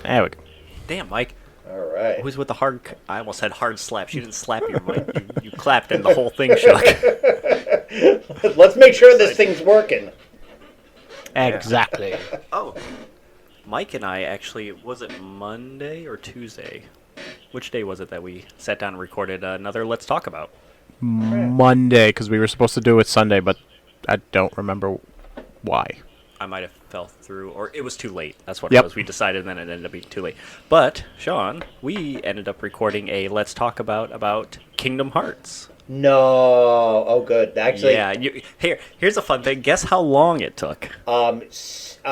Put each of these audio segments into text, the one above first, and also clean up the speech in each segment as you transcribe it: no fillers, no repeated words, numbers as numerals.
There we go. Damn, Mike. All right. Who's with the hard... I almost said hard slap. You didn't slap your mic. You clapped and the whole thing shook. Let's make sure this thing's working. Exactly. Oh. Mike and I actually... Was it Monday or Tuesday? Which day was it that we sat down and recorded another Let's Talk About? Monday, because we were supposed to do it Sunday, but I don't remember why. I might have fell through, or it was too late. That's what Yep. it was. We decided, and then it ended up being too late. But, Sean, we ended up recording a Let's Talk About Kingdom Hearts. No. Oh, good. Actually, Yeah. Here's a fun thing. Guess how long it took?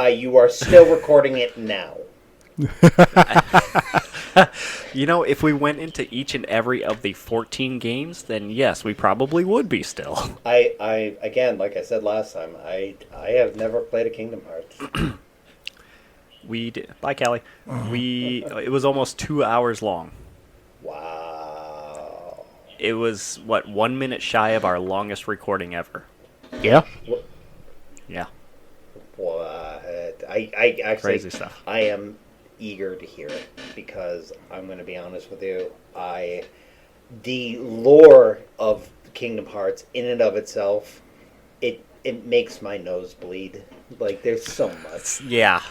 you are still recording it now. You know, if we went into each and every of the 14 games, then yes, we probably would be still. I again, like I said last time, I have never played a Kingdom Hearts. We did. Bye, Callie. It was almost 2 hours long. Wow. It was, 1 minute shy of our longest recording ever. Yeah. Yeah. What? I actually, Crazy stuff. I am eager to hear it because I'm going to be honest with you. The lore of Kingdom Hearts, in and of itself, it makes my nose bleed. Like, there's so much. Yeah.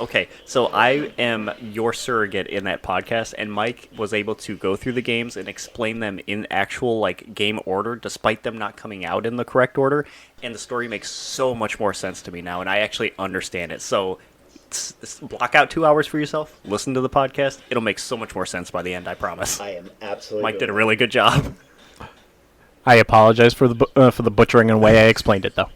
Okay, so I am your surrogate in that podcast, and Mike was able to go through the games and explain them in actual, game order, despite them not coming out in the correct order, and the story makes so much more sense to me now, and I actually understand it. So, block out 2 hours for yourself, listen to the podcast, it'll make so much more sense by the end, I promise. I am absolutely. Mike did a really good job. I apologize for the butchering and way I explained it, though.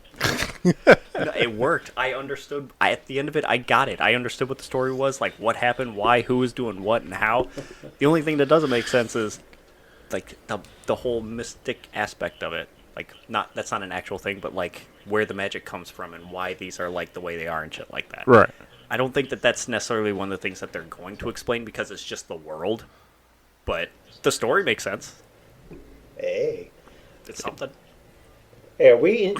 It worked. I understood. At the end of it, I got it. I understood what the story was, like what happened, why, who was doing what, and how. The only thing that doesn't make sense is the whole mystic aspect of it. That's not an actual thing, but where the magic comes from and why these are the way they are and shit like that. Right. I don't think that that's necessarily one of the things that they're going to explain because it's just the world, but the story makes sense. Hey. It's something. Hey, are we?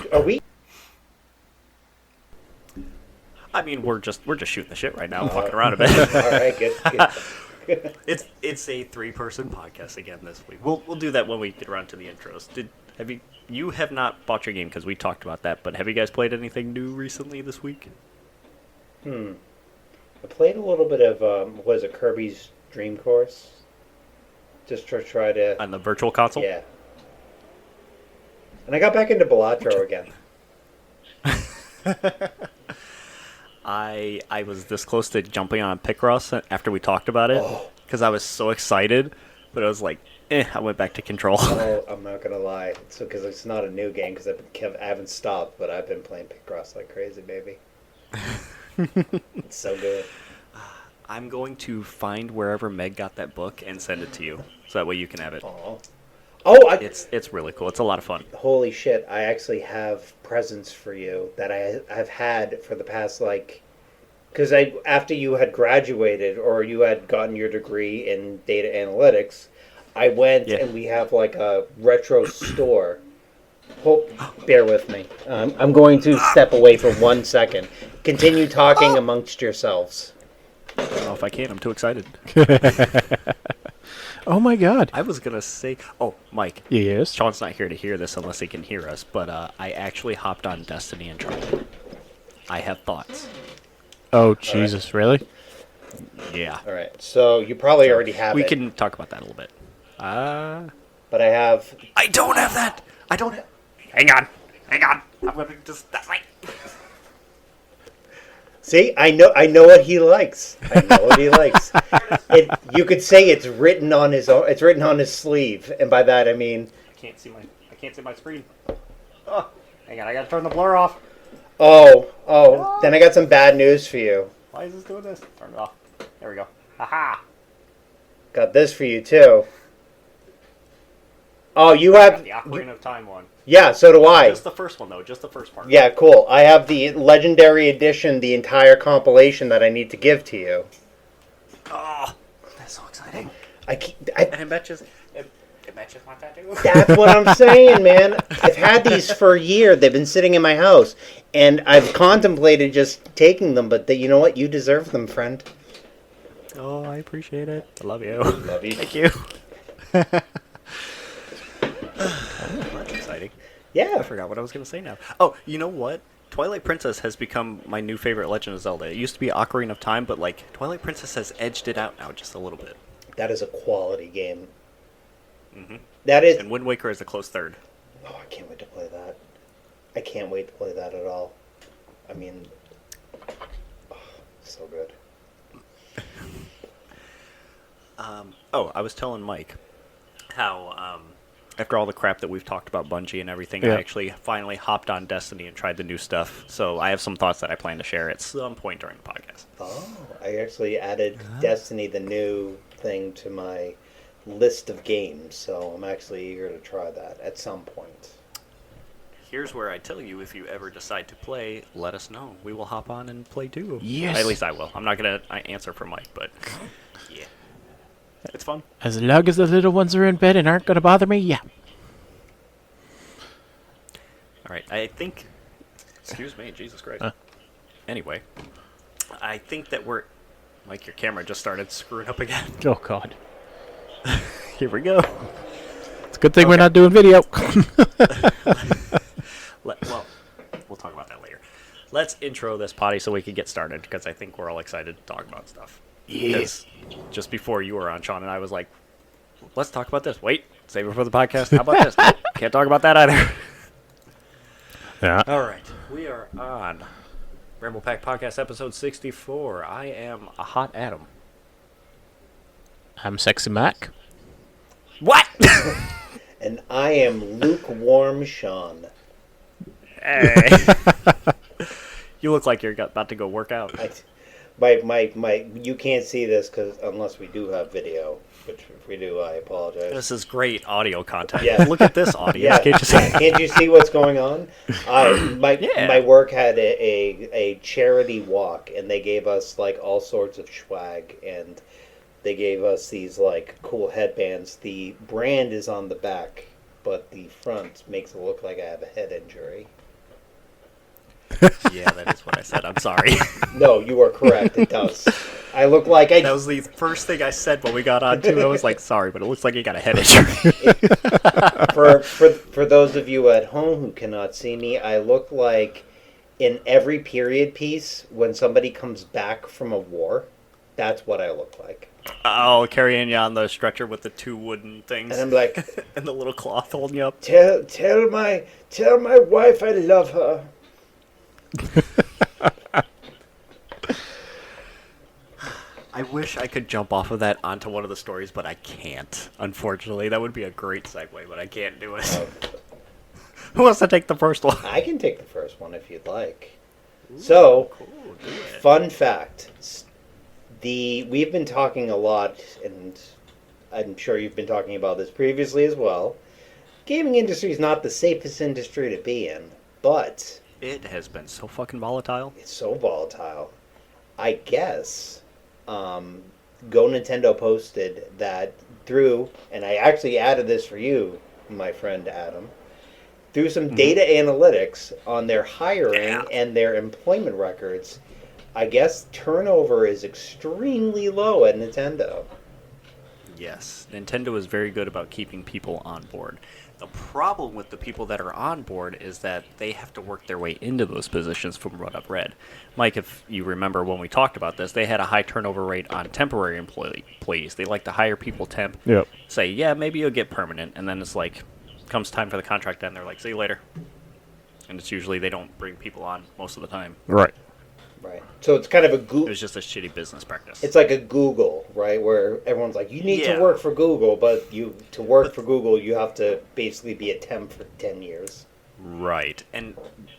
I mean, we're just shooting the shit right now, fucking around a bit. All right, good. It's a 3-person podcast again this week. We'll do that when we get around to the intros. You have not bought your game because we talked about that, but have you guys played anything new recently this week? I played a little bit of Kirby's Dream Course, just to try to On the virtual console? Yeah. And I got back into Balatro again. I was this close to jumping on Picross after we talked about it because I was so excited, but I was like, I went back to Control. Oh, I'm not gonna lie. So because it's not a new game because I haven't stopped, but I've been playing Picross like crazy, baby. It's so good. I'm going to find wherever Meg got that book and send it to you, so that way you can have it. It's really cool. It's a lot of fun. Holy shit! I actually have presents for you that I've had for the past because after you had graduated or you had gotten your degree in data analytics, I went and we have a retro store. Bear with me. I'm going to step away for 1 second. Continue talking amongst yourselves. I don't know if I can. I'm too excited. Oh my god. I was going to say... Oh, Mike. Yes? Sean's not here to hear this unless he can hear us, but I actually hopped on Destiny and Charlie. I have thoughts. Oh, Jesus, really? Yeah. All right. So you probably already have it. We can talk about that a little bit. But I have... I don't have that! I don't have... Hang on. I'm going to just... That's right. See, I know what he likes. You could say it's written on his own. It's written on his sleeve, and by that I mean I can't see my screen. Oh, hang on, I gotta turn the blur off. Oh, then I got some bad news for you. Why is this doing this? Turn it off. There we go. Aha! Got this for you too. Oh, you have the Ocarina of Time one. Yeah, so do I. Just the first one though, just the first part. Yeah, cool. I have the Legendary Edition, the entire compilation that I need to give to you. Oh, that's so exciting. And it matches. It matches my tattoo. That's what I'm saying, man. I've had these for a year. They've been sitting in my house, and I've contemplated just taking them. But you know what? You deserve them, friend. Oh, I appreciate it. I love you. Love you. Thank you. That's exciting. Yeah. I forgot what I was going to say now. Oh, you know what? Twilight Princess has become my new favorite Legend of Zelda. It used to be Ocarina of Time, but like Twilight Princess has edged it out now just a little bit. That is a quality game. Mm-hmm. That is. And Wind Waker is a close third. Oh, I can't wait to play that. I can't wait to play that at all. I mean, oh, so good. I was telling Mike how after all the crap that we've talked about Bungie and everything, Yeah. I actually finally hopped on Destiny and tried the new stuff. So I have some thoughts that I plan to share at some point during the podcast. Oh, I actually added Destiny, the new thing, to my list of games, so I'm actually eager to try that at some point. Here's where I tell you, if you ever decide to play, let us know. We will hop on and play too. Yes. At least I will. I'm not going to answer for Mike, but yeah. It's fun. As long as the little ones are in bed and aren't going to bother me, yeah. All right. I think... Excuse me. Jesus Christ. Anyway. I think that we're... Mike, your camera just started screwing up again. Oh, God. Here we go. It's a good thing we're not doing video. Well, we'll talk about that later. Let's intro this potty so we can get started, because I think we're all excited to talk about stuff. Yes. Just before you were on, Sean, and I was like, let's talk about this. Wait, save it for the podcast. How about this? Nope, can't talk about that either. Yeah. All right. We are on Ramble Pack Podcast episode 64. I am a hot Adam. I'm Sexy Mac. What? And I am lukewarm Sean. Hey. You look like you're about to go work out. You can't see this unless we do have video, which if we do, I apologize. This is great audio content. Yeah. Look at this audio. Yeah, Can't you see? can't you see what's going on? My work had a charity walk, and they gave us like all sorts of swag, and they gave us these like cool headbands. The brand is on the back, but the front makes it look like I have a head injury. Yeah, that is what I said. I'm sorry. No, you are correct. It does. I look like I. That was the first thing I said when we got on too. I was like, sorry, but it looks like you got a head injury. For those of you at home who cannot see me, I look like in every period piece when somebody comes back from a war. That's what I look like. Oh, carrying you on the stretcher with the two wooden things. And I'm like, and the little cloth holding you up. tell my wife I love her. I wish I could jump off of that onto one of the stories, but I can't. Unfortunately, that would be a great segue, but I can't do it. Who wants to take the first one? I can take the first one if you'd like. So, Cool, do it. fun fact. We've been talking a lot, and I'm sure you've been talking about this previously as well. Gaming industry is not the safest industry to be in, but It has been so fucking volatile. it's so volatile. I guess Go Nintendo posted that through, and I actually added this for you, my friend Adam, through some data analytics on their hiring and their employment records. I guess turnover is extremely low at Nintendo. Yes, Nintendo is very good about keeping people on board. The problem with the people that are on board is that they have to work their way into those positions from what I've read. Mike, if you remember when we talked about this, they had a high turnover rate on temporary employees. They like to hire people temp, Yep. say, yeah, maybe you'll get permanent, and then it's like, comes time for the contract to end, they're like, see you later. And it's usually they don't bring people on most of the time. Right. Right. So it's kind of a It Google. was just a shitty business practice. It's like a Google, right? Where everyone's like, you need Yeah. to work for Google, but to work for Google, you have to basically be a temp for 10 years. Right, and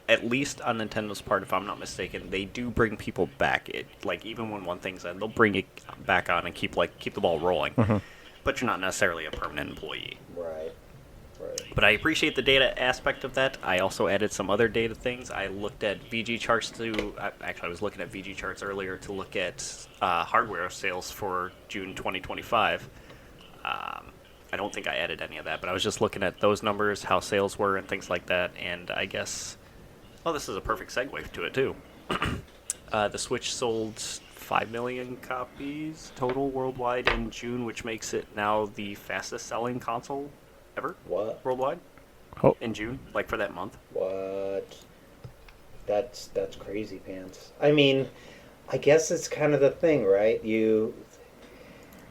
at least on Nintendo's part, if I'm not mistaken, they do bring people back. Like even when one thing's in, they'll bring it back on and keep the ball rolling. But you're not necessarily a permanent employee. Right. Right. But I appreciate the data aspect of that. I also added some other data things. I looked at VG charts I was looking at VG charts earlier to look at hardware sales for June 2025. I I don't think I added any of that, but I was just looking at those numbers, how sales were, and things like that. And I guess, well, this is a perfect segue to it too. The Switch sold 5 million copies total worldwide in June, which makes it now the fastest selling console ever. What? Worldwide? Oh. In June, like for that month. What? That's crazy pants. I mean, I guess it's kind of the thing, right?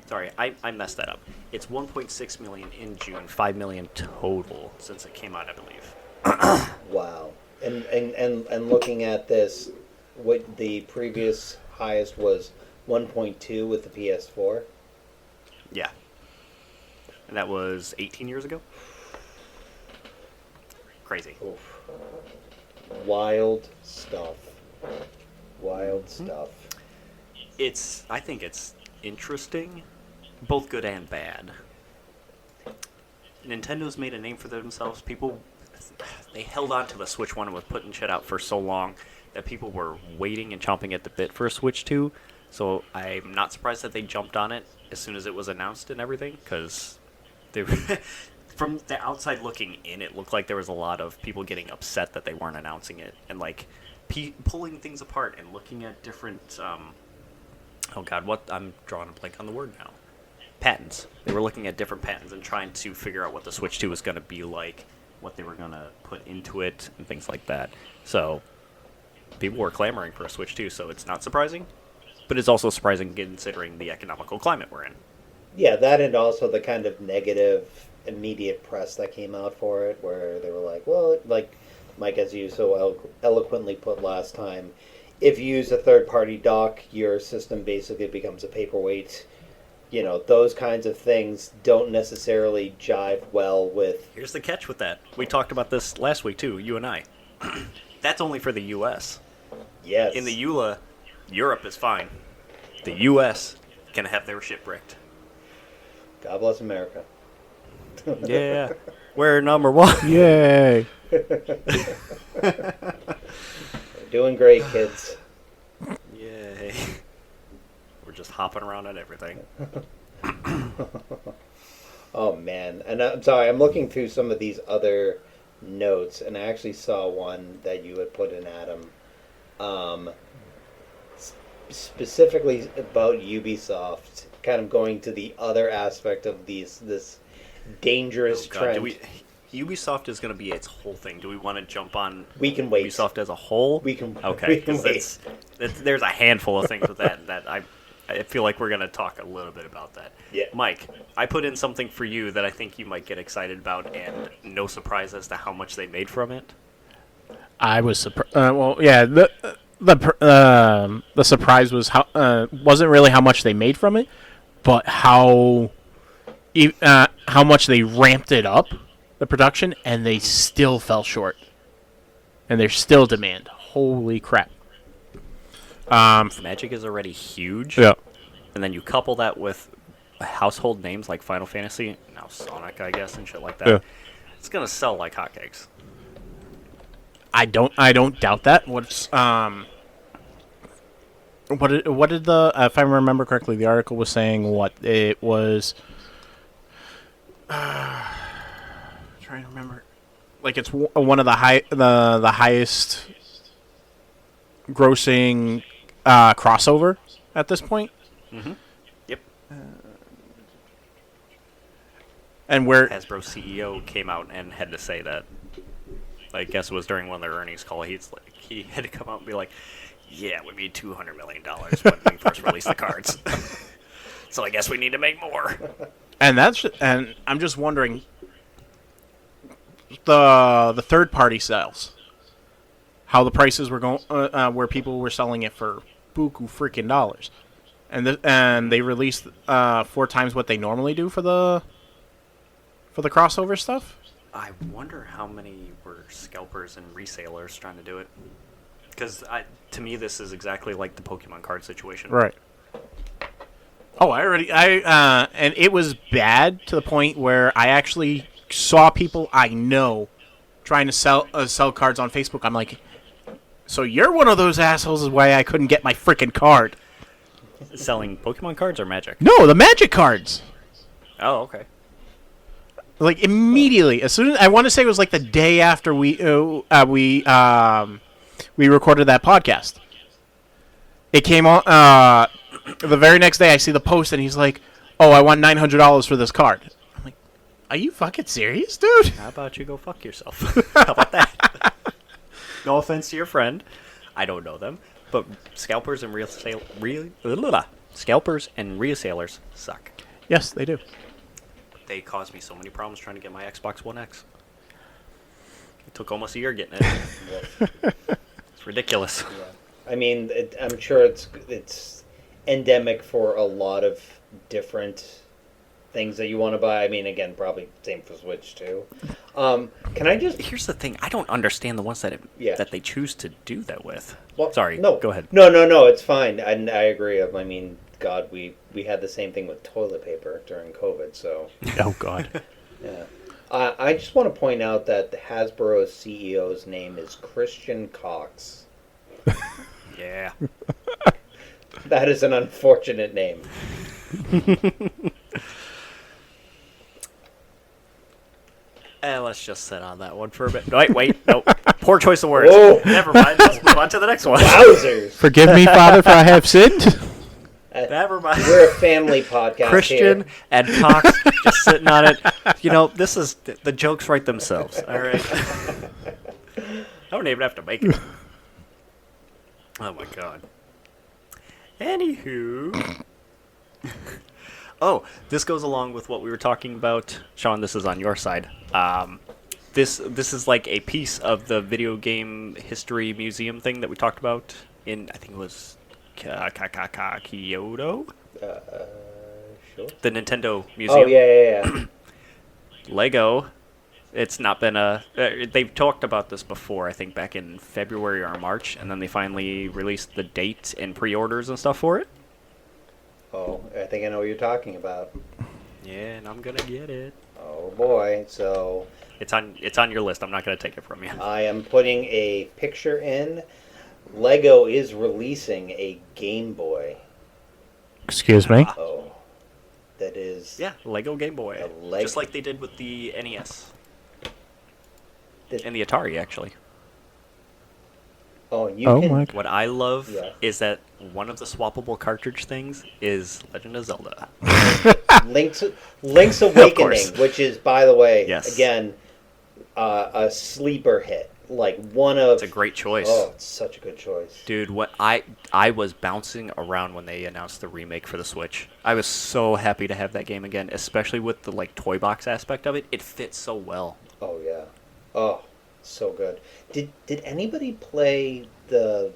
Sorry, I messed that up. It's 1.6 million in June, 5 million total since it came out, I believe. Wow. And looking at this, what the previous highest was 1.2 with the PS4. Yeah. And that was 18 years ago? Crazy. Oof. Wild stuff. Wild stuff. I think it's interesting, both good and bad. Nintendo's made a name for themselves. They held on to the Switch 1 and was putting shit out for so long that people were waiting and chomping at the bit for a Switch 2. So I'm not surprised that they jumped on it as soon as it was announced and everything, because from the outside looking in, it looked like there was a lot of people getting upset that they weren't announcing it, and like pulling things apart and looking at different oh god, what, I'm drawing a blank on the word now. Patents. They were looking at different patents and trying to figure out what the Switch 2 was going to be like, what they were going to put into it, and things like that. So people were clamoring for a Switch 2, so it's not surprising, but it's also surprising considering the economical climate we're in. Yeah, that and also the kind of negative immediate press that came out for it, where they were like, well, like Mike, as you so eloquently put last time, if you use a third-party dock, your system basically becomes a paperweight. You know, those kinds of things don't necessarily jive well with... Here's the catch with that. We talked about this last week, too, you and I. That's only for the U.S. Yes. In the EULA, Europe is fine. The U.S. can have their shit bricked. God bless America. Yeah. We're number one. Yay! Doing great, kids. Yay. We're just hopping around on everything. Oh, man. And I'm sorry, I'm looking through some of these other notes, and I actually saw one that you had put in, Adam. Specifically about Ubisoft, kind of going to the other aspect of this dangerous trend. Ubisoft is going to be its whole thing. Do we want to jump on We can wait. Ubisoft as a whole? We can. Okay, We can because there's a handful of things with that I feel like we're going to talk a little bit about that. Yeah. Mike, I put in something for you that I think you might get excited about, and no surprise as to how much they made from it. I was surprised. Well, yeah, the surprise was wasn't really how much they made from it, but how much they ramped it up, the production, and they still fell short, and there's still demand. Holy crap! Magic is already huge. Yeah. And then you couple that with household names like Final Fantasy, now Sonic, I guess, and shit like that. Yeah. It's gonna sell like hotcakes. I don't doubt that. What did the if I remember correctly, the article was saying what it was. Trying to remember, like it's one of the highest grossing crossover at this point. Mm-hmm. Yep. And where Hasbro CEO came out and had to say that. I guess it was during one of their earnings call. He had to come out and be like, "Yeah, we made $200 million when we first released the cards, so I guess we need to make more." And I'm just wondering the third party sales, how the prices were going, where people were selling it for buku freaking dollars, and they released 4 times what they normally do for the crossover stuff. I wonder how many were scalpers and resellers trying to do it. Because to me, this is exactly like the Pokemon card situation. Right. Oh, and it was bad to the point where I actually saw people I know trying to sell cards on Facebook. I'm like, so you're one of those assholes is why I couldn't get my freaking card. Selling Pokemon cards or Magic? No, the Magic cards. Oh, okay. Like immediately, as soon as I want to say it was like the day after we recorded that podcast. It came on the very next day. I see the post, and he's like, "Oh, I want $900 for this card." I'm like, "Are you fucking serious, dude?" How about you go fuck yourself? How about that? No offense to your friend. I don't know them. But scalpers and scalpers and resellers suck. Yes, they do. They caused me so many problems trying to get my Xbox One X. It took almost a year getting it. It's ridiculous. Yeah. I mean, I'm sure it's endemic for a lot of different things that you want to buy. I mean, again, probably same for Switch too. Can I just? Here's the thing: I don't understand the ones that that they choose to do that with. Well, Sorry, no, go ahead. No, it's fine. I agree. I mean, God, we had the same thing with toilet paper during COVID. So, Oh God. yeah. I just want to point out that Hasbro's CEO's name is Christian Cox. Yeah. That is an unfortunate name. Let's just sit on that one for a bit. Wait, no. Poor choice of words. Whoa. Never mind. Let's move on to the next one. Wowzers! Forgive me, Father, for I have sinned. Never mind. We're a family podcast Christian here. and Cox just sitting on it. You know, this is the jokes write themselves. All right. I don't even have to make it. Oh my god. Anywho. Oh, this goes along with what we were talking about. Sean, this is on your side. This is like a piece of the video game history museum thing that we talked about in, I think it was Kyoto? Sure. The Nintendo Museum. Oh, yeah. Lego. It's not been they've talked about this before, I think back in February or March, and then they finally released the date and pre-orders and stuff for it. Oh, I think I know what you're talking about. Yeah, and I'm gonna get it. Oh boy, so It's on your list. I'm not gonna take it from you. I am putting a picture in. Lego is releasing a Game Boy. Excuse me. Oh, that is Yeah, Lego Game Boy. A Just like they did with the NES. This- And the Atari, actually. Oh, and you Oh can. my What I love Yeah. is that one of the swappable cartridge things is Legend of Zelda. Link's Awakening, course. which is, by the way, Yes. again, a sleeper hit. Like one of. It's a great choice. Oh, it's such a good choice. Dude, what I was bouncing around when they announced the remake for the Switch. I was so happy to have that game again, especially with the like toy box aspect of it. It fits so well. Oh yeah. Oh, so good. Did anybody play the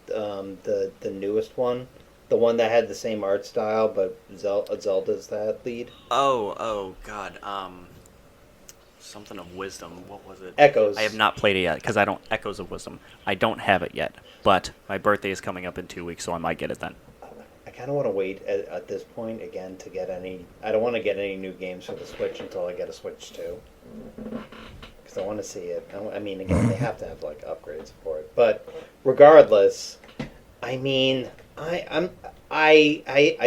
newest one? The one that had the same art style, but Zelda's that lead? Oh god. Something of Wisdom. What was it? Echoes. I have not played it yet because I don't. Echoes of Wisdom. I don't have it yet, but my birthday is coming up in 2 weeks, so I might get it then. I kind of want to wait at this point again to get any. I don't want to get any new games for the Switch until I get a Switch 2. Because I want to see it. I mean, again, they have to have like upgrades for it. But regardless, I mean, I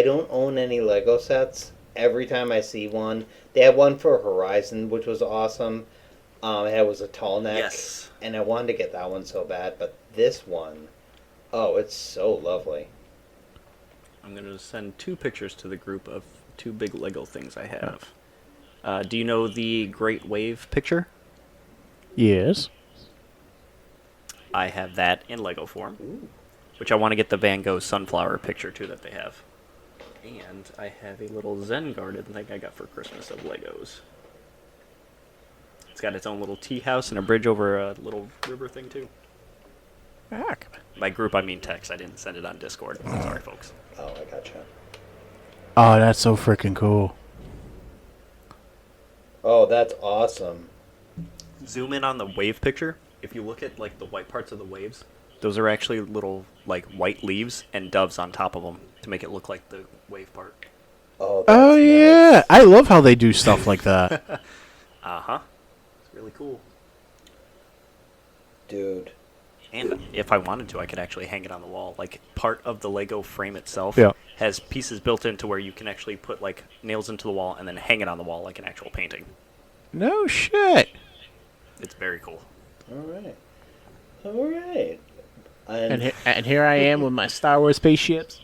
don't own any Lego sets. Every time I see one, they had one for Horizon, which was awesome. It was a tall neck, Yes. and I wanted to get that one so bad. But this one, oh, it's so lovely. I'm going to send 2 pictures to the group of 2 big Lego things I have. Do you know the Great Wave picture? Yes. I have that in Lego form, which I want to get the Van Gogh sunflower picture too that they have. And I have a little Zen garden thing I got for Christmas of Legos. It's got its own little tea house and a bridge over a little river thing too. Heck. By group, I mean text. I didn't send it on Discord. Sorry, folks. Oh, I gotcha. Oh, that's so freaking cool. Oh, that's awesome. Zoom in on the wave picture. If you look at like the white parts of the waves, those are actually little like white leaves and doves on top of them to make it look like the wave part. Oh, that's Oh yeah, nice. I love how they do stuff like that. Uh-huh. It's really cool. Dude. And if I wanted to, I could actually hang it on the wall. Like, part of the Lego frame itself Yeah. has pieces built into where you can actually put, like, nails into the wall and then hang it on the wall like an actual painting. No shit. It's very cool. All right. And here I am with my Star Wars spaceships.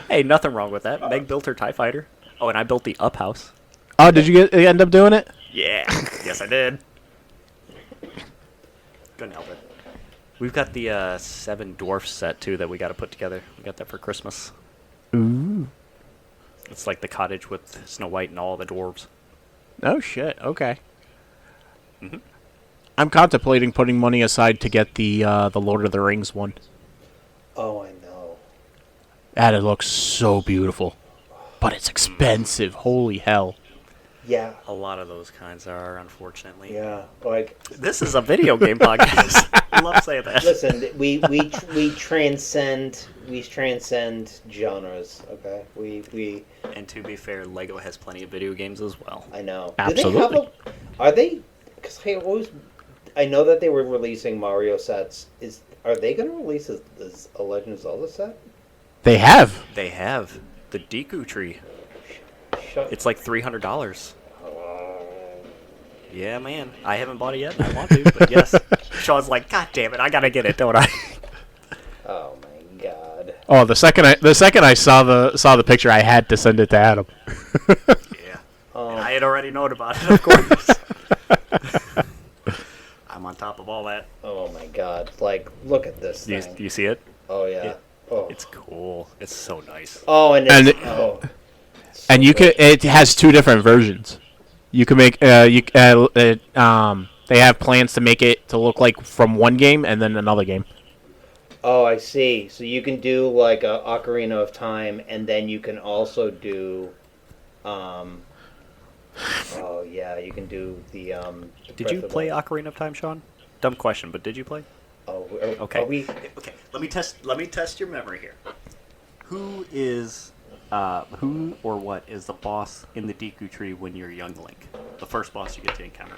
Hey, nothing wrong with that. Meg built her TIE fighter. Oh, and I built the up house. Oh, did you end up doing it? Yeah. Yes, I did. Couldn't help it. We've got the 7 dwarf set, too, that we got to put together. We got that for Christmas. Ooh. It's like the cottage with Snow White and all the dwarves. Oh shit. Okay. Mm-hmm. I'm contemplating putting money aside to get the Lord of the Rings one. Oh, I know. That it looks so beautiful, but it's expensive. Holy hell! Yeah. A lot of those kinds are, unfortunately. Yeah. Like, This is a video game podcast. I love saying that. listen, we transcend genres. Okay. We And to be fair, Lego has plenty of video games as well. I know. Absolutely. Are they? Because I know that they were releasing Mario sets. Are they going to release a Legend of Zelda set? They have. They have the Deku tree. Shut. It's like $300. Yeah, man. I haven't bought it yet. I want to, but yes. Sean's like, God damn it, I gotta get it, don't I? Oh my god. Oh, the second I saw the picture, I had to send it to Adam. Yeah. And I had already known about it, of course. I'm on top of all that. Oh my god. Like, look at this Do thing. you see it? Oh yeah. Yeah. Oh. It's cool. It's so nice. Oh, and And it's, it- oh. It's And so you good. could. It has 2 different versions. You can make. They have plans to make it to look like from one game and then another game. Oh, I see. So you can do like a Ocarina of Time, and then you can also do, oh yeah, you can do the Did you Breath of play the- Ocarina of Time, Sean? Dumb question, but did you play? Oh, Okay. Are we? Okay. Let me test your memory here. Who or what is the boss in the Deku tree when you're young Link? The first boss you get to encounter.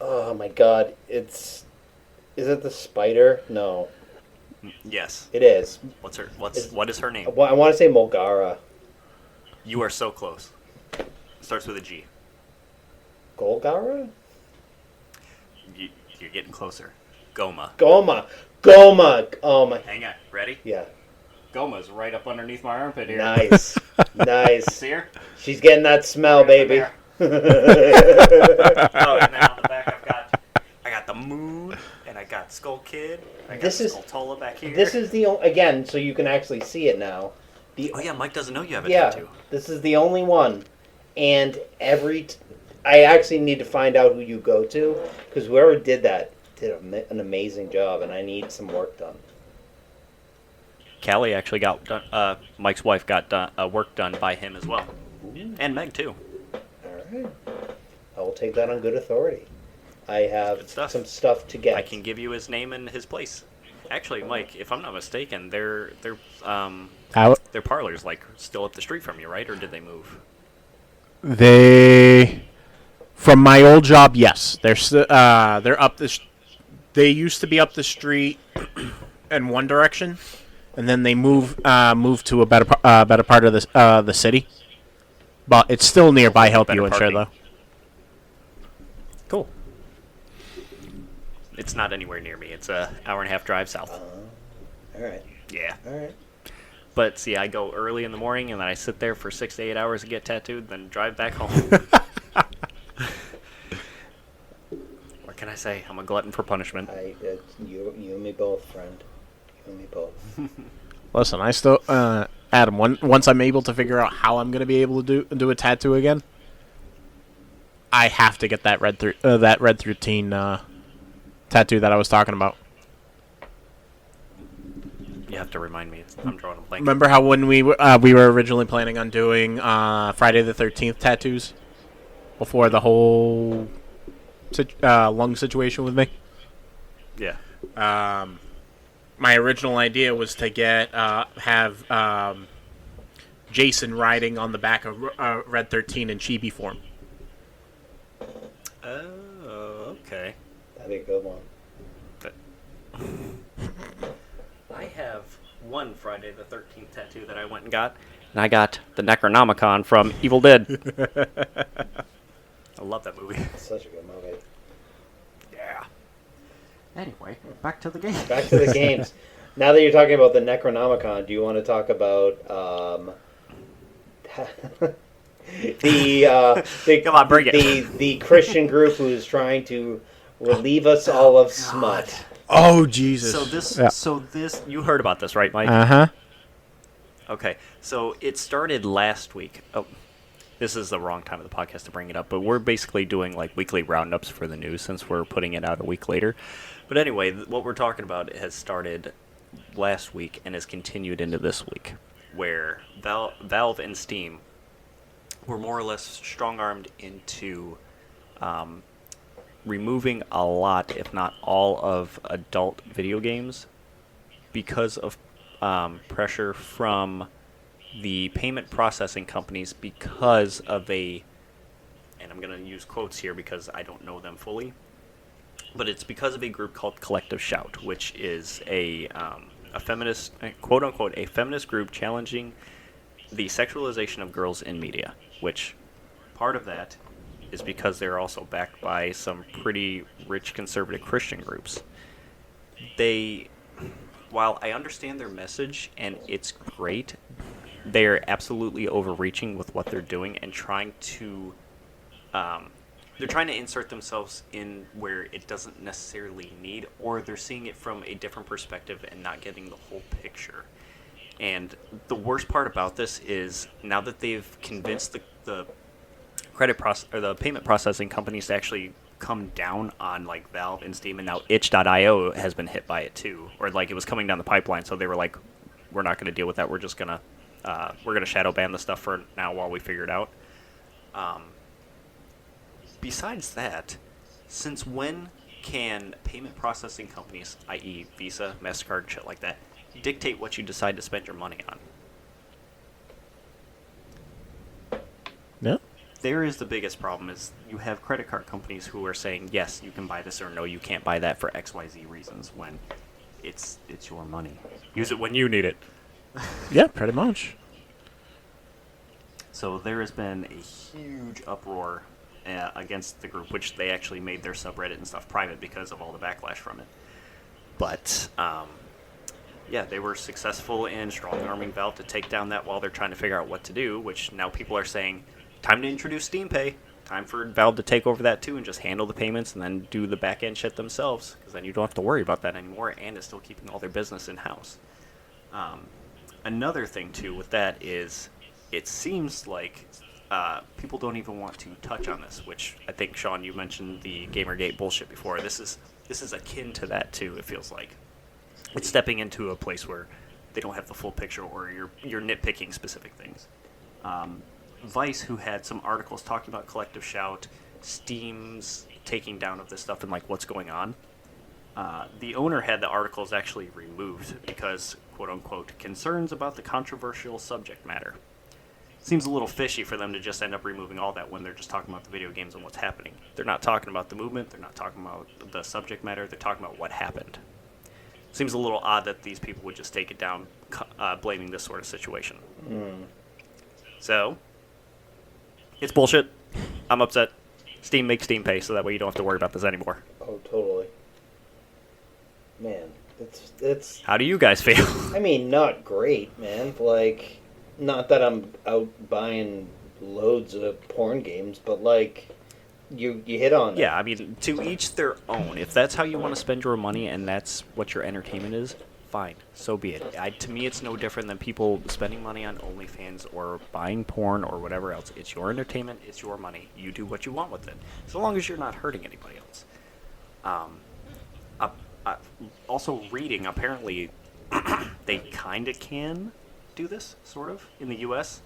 Oh my god! Is it the spider? No, Yes. it is. What is her name? I want to say Mulgara. You are so close. Starts with a G. Golgara? You're getting closer. Goma. Goma. Oh my. Hang on. Ready? Yeah. Goma's right up underneath my armpit here. Nice. Nice. See her? She's getting that smell, baby. Oh, and then on the back I got the moon, and I got Skull Kid. I got Skulltula back here. This is again, so you can actually see it now. Oh yeah, Mike doesn't know you have a Yeah, tattoo. this is the only one, and I actually need to find out who you go to, because whoever did that did an amazing job, and I need some work done. Callie actually got done. Mike's wife got work done by him as well, and Meg too. All right, I will take that on good authority. I have Good stuff. some stuff to get. I can give you his name and his place. Actually, Mike, if I'm not mistaken, their parlor's like still up the street from you, right? Or did they move? From my old job, yes, they're up They used to be up the street in one direction, and then they moved to a better part of the city. But it's still nearby. Help Better you ensure parking. though. Cool. It's not anywhere near me. It's an hour and a half drive south. All right, Yeah. all right. But see, I go early in the morning, and then I sit there for 6 to 8 hours to get tattooed, then drive back home. What can I say? I'm a glutton for punishment. You and me both, friend. You and me both. Listen, I still Adam. Once I'm able to figure out how I'm going to be able to do a tattoo again, I have to get that red 13 tattoo that I was talking about. You have to remind me. I'm drawing a blank. Remember how when we were originally planning on doing Friday the 13th tattoos before the whole lung situation with me? Yeah. My original idea was to have Jason riding on the back of Red 13 in chibi form. Oh, okay. That'd be a good one. I have one Friday the 13th tattoo that I went and got. And I got the Necronomicon from Evil Dead. I love that movie. It's such a good movie. Yeah. Anyway, back to the game. Back to the games. Now that you're talking about the Necronomicon, do you want to talk about the Come on, bring it. the Christian group who's trying to relieve us all of smut? Oh Jesus! So this, you heard about this, right, Mike? Uh-huh. Okay, so it started last week. Oh, this is the wrong time of the podcast to bring it up, but we're basically doing like weekly roundups for the news since we're putting it out a week later. But anyway, what we're talking about has started last week and has continued into this week, where Valve and Steam were more or less strong-armed into removing a lot, if not all, of adult video games because of pressure from the payment processing companies because of and I'm going to use quotes here because I don't know them fully, but it's because of a group called Collective Shout, which is a feminist, quote-unquote, a feminist group challenging the sexualization of girls in media, which part of that is because they're also backed by some pretty rich conservative Christian groups. While I understand their message and it's great, they're absolutely overreaching with what they're doing and trying to insert themselves in where it doesn't necessarily need, or they're seeing it from a different perspective and not getting the whole picture. And the worst part about this is now that they've convinced the the payment processing companies to actually come down on like Valve and Steam, and now itch.io has been hit by it too, or like it was coming down the pipeline, so they were like, we're not going to deal with that, we're just going to shadow ban the stuff for now while we figure it out. Besides that, since when can payment processing companies, i.e. Visa, MasterCard, shit like that, dictate what you decide to spend your money on? Yeah. There is the biggest problem is you have credit card companies who are saying, yes, you can buy this, or no, you can't buy that for XYZ reasons, when it's your money. Use it when you need it. Yeah, pretty much. So there has been a huge uproar against the group, which they actually made their subreddit and stuff private because of all the backlash from it. But, yeah, they were successful in strong-arming Valve to take down that while they're trying to figure out what to do, which now people are saying, time to introduce Steam Pay. Time for Valve to take over that too and just handle the payments and then do the back-end shit themselves, because then you don't have to worry about that anymore, and it's still keeping all their business in-house. Another thing, too, with that is it seems like people don't even want to touch on this, which I think, Sean, you mentioned the Gamergate bullshit before. This is akin to that, too, it feels like. It's stepping into a place where they don't have the full picture, or you're nitpicking specific things. Vice, who had some articles talking about Collective Shout, Steam's taking down of this stuff and like what's going on. The owner had the articles actually removed because, quote-unquote, concerns about the controversial subject matter. Seems a little fishy for them to just end up removing all that when they're just talking about the video games and what's happening. They're not talking about the movement, they're not talking about the subject matter, they're talking about what happened. Seems a little odd that these people would just take it down blaming this sort of situation. So, it's bullshit. I'm upset. Steam makes Steam Pay, so that way you don't have to worry about this anymore. Oh, totally. Man, it's. How do you guys feel? I mean, not great, man. Like, not that I'm out buying loads of porn games, but like, you hit on it. Yeah, I mean, to each their own. If that's how you want to spend your money and that's what your entertainment is, fine, so be it. To me, it's no different than people spending money on OnlyFans or buying porn or whatever else. It's your entertainment, it's your money. You do what you want with it, so long as you're not hurting anybody else. Also, reading, apparently, they kind of can do this, sort of, in the U.S.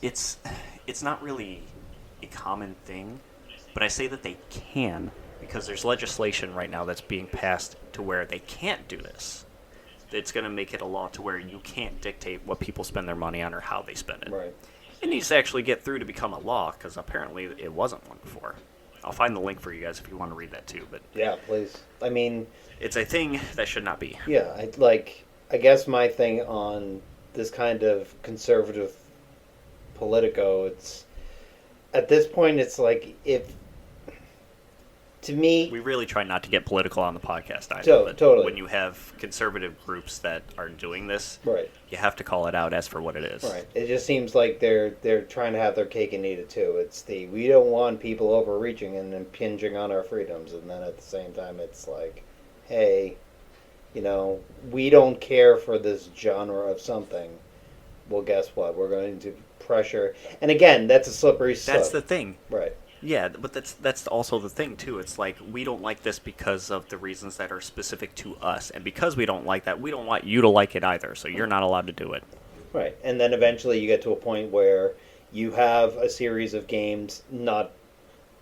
It's not really a common thing, but I say that they can because there's legislation right now that's being passed to where they can't do this. It's going to make it a law to where you can't dictate what people spend their money on or how they spend it. Right. It needs to actually get through to become a law because apparently it wasn't one before. I'll find the link for you guys if you want to read that too. But yeah, please. I mean, it's a thing that should not be. Yeah, I guess my thing on this kind of conservative Politico, at this point, it's like if to me, We really try not to get political on the podcast either. But totally. when you have conservative groups that are doing this, right, you have to call it out as for what it is. right. It just seems like they're trying to have their cake and eat it too. It's the we don't want people overreaching and impinging on our freedoms, and then at the same time, it's like, hey, we don't care for this genre of something. Well, guess what? We're going to pressure, and again, that's a slippery slope. That's the thing. Right. Yeah, but that's also the thing too. It's like we don't like this because of the reasons that are specific to us, and because we don't like that, we don't want you to like it either. So you're not allowed to do it. Right, and then eventually you get to a point where you have a series of games, not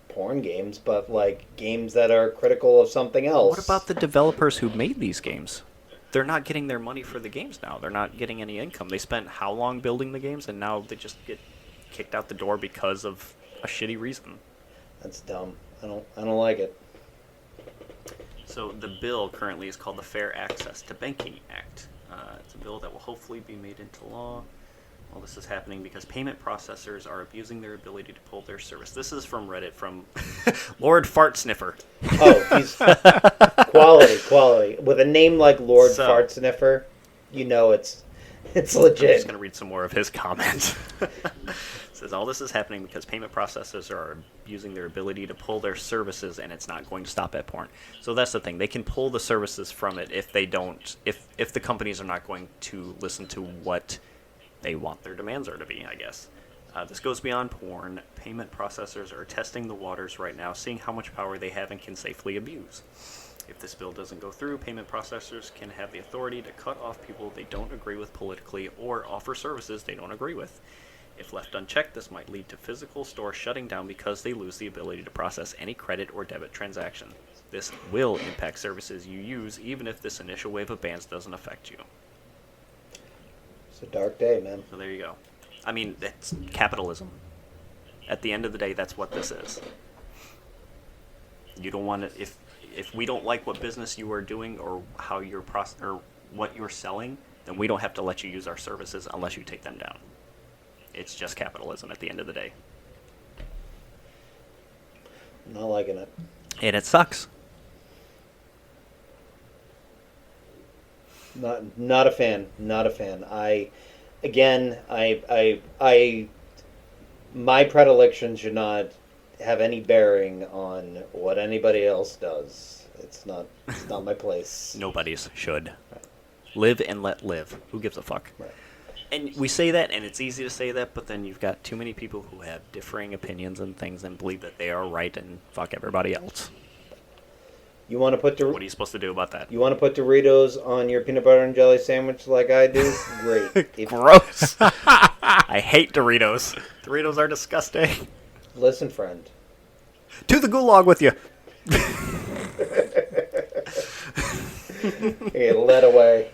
porn games, but like games that are critical of something else. What about the developers who made these games? They're not getting their money for the games now. They're not getting any income. They spent how long building the games, and now they just get kicked out the door because of a shitty reason. That's dumb. I don't like it. So the bill currently is called the Fair Access to Banking Act. It's a bill that will hopefully be made into law. Well, this is happening because payment processors are abusing their ability to pull their service. This is from Reddit, from Lord Fart Sniffer. Oh, he's quality. With a name like Lord Fart Sniffer, it's I'm just legit. going to read some more of his comments. It says, all this is happening because payment processors are using their ability to pull their services, and it's not going to stop at porn. So that's the thing. They can pull the services from it if they don't, if the companies are not going to listen to what they want their demands are to be, I guess. This goes beyond porn. Payment processors are testing the waters right now, seeing how much power they have and can safely abuse. If this bill doesn't go through, payment processors can have the authority to cut off people they don't agree with politically or offer services they don't agree with. If left unchecked, this might lead to physical stores shutting down because they lose the ability to process any credit or debit transaction. This will impact services you use, even if this initial wave of bans doesn't affect you. It's a dark day, man. So there you go. I mean, it's capitalism. At the end of the day, that's what this is. You don't want to... If we don't like what business you are doing or how you're or what you're selling, then we don't have to let you use our services unless you take them down. It's just capitalism at the end of the day. Not liking it. And it sucks. Not a fan. Not a fan. My predilection should not have any bearing on what anybody else does. It's not my place. Nobody's should. Right. Live and let live. Who gives a fuck? Right. And we say that, and it's easy to say that, but then you've got too many people who have differing opinions and things and believe that they are right and fuck everybody else. You want to put what are you supposed to do about that? You want to put Doritos on your peanut butter and jelly sandwich like I do? Great. Gross. I hate Doritos. Doritos are disgusting. Listen, friend. To the gulag with you. Hey, led away.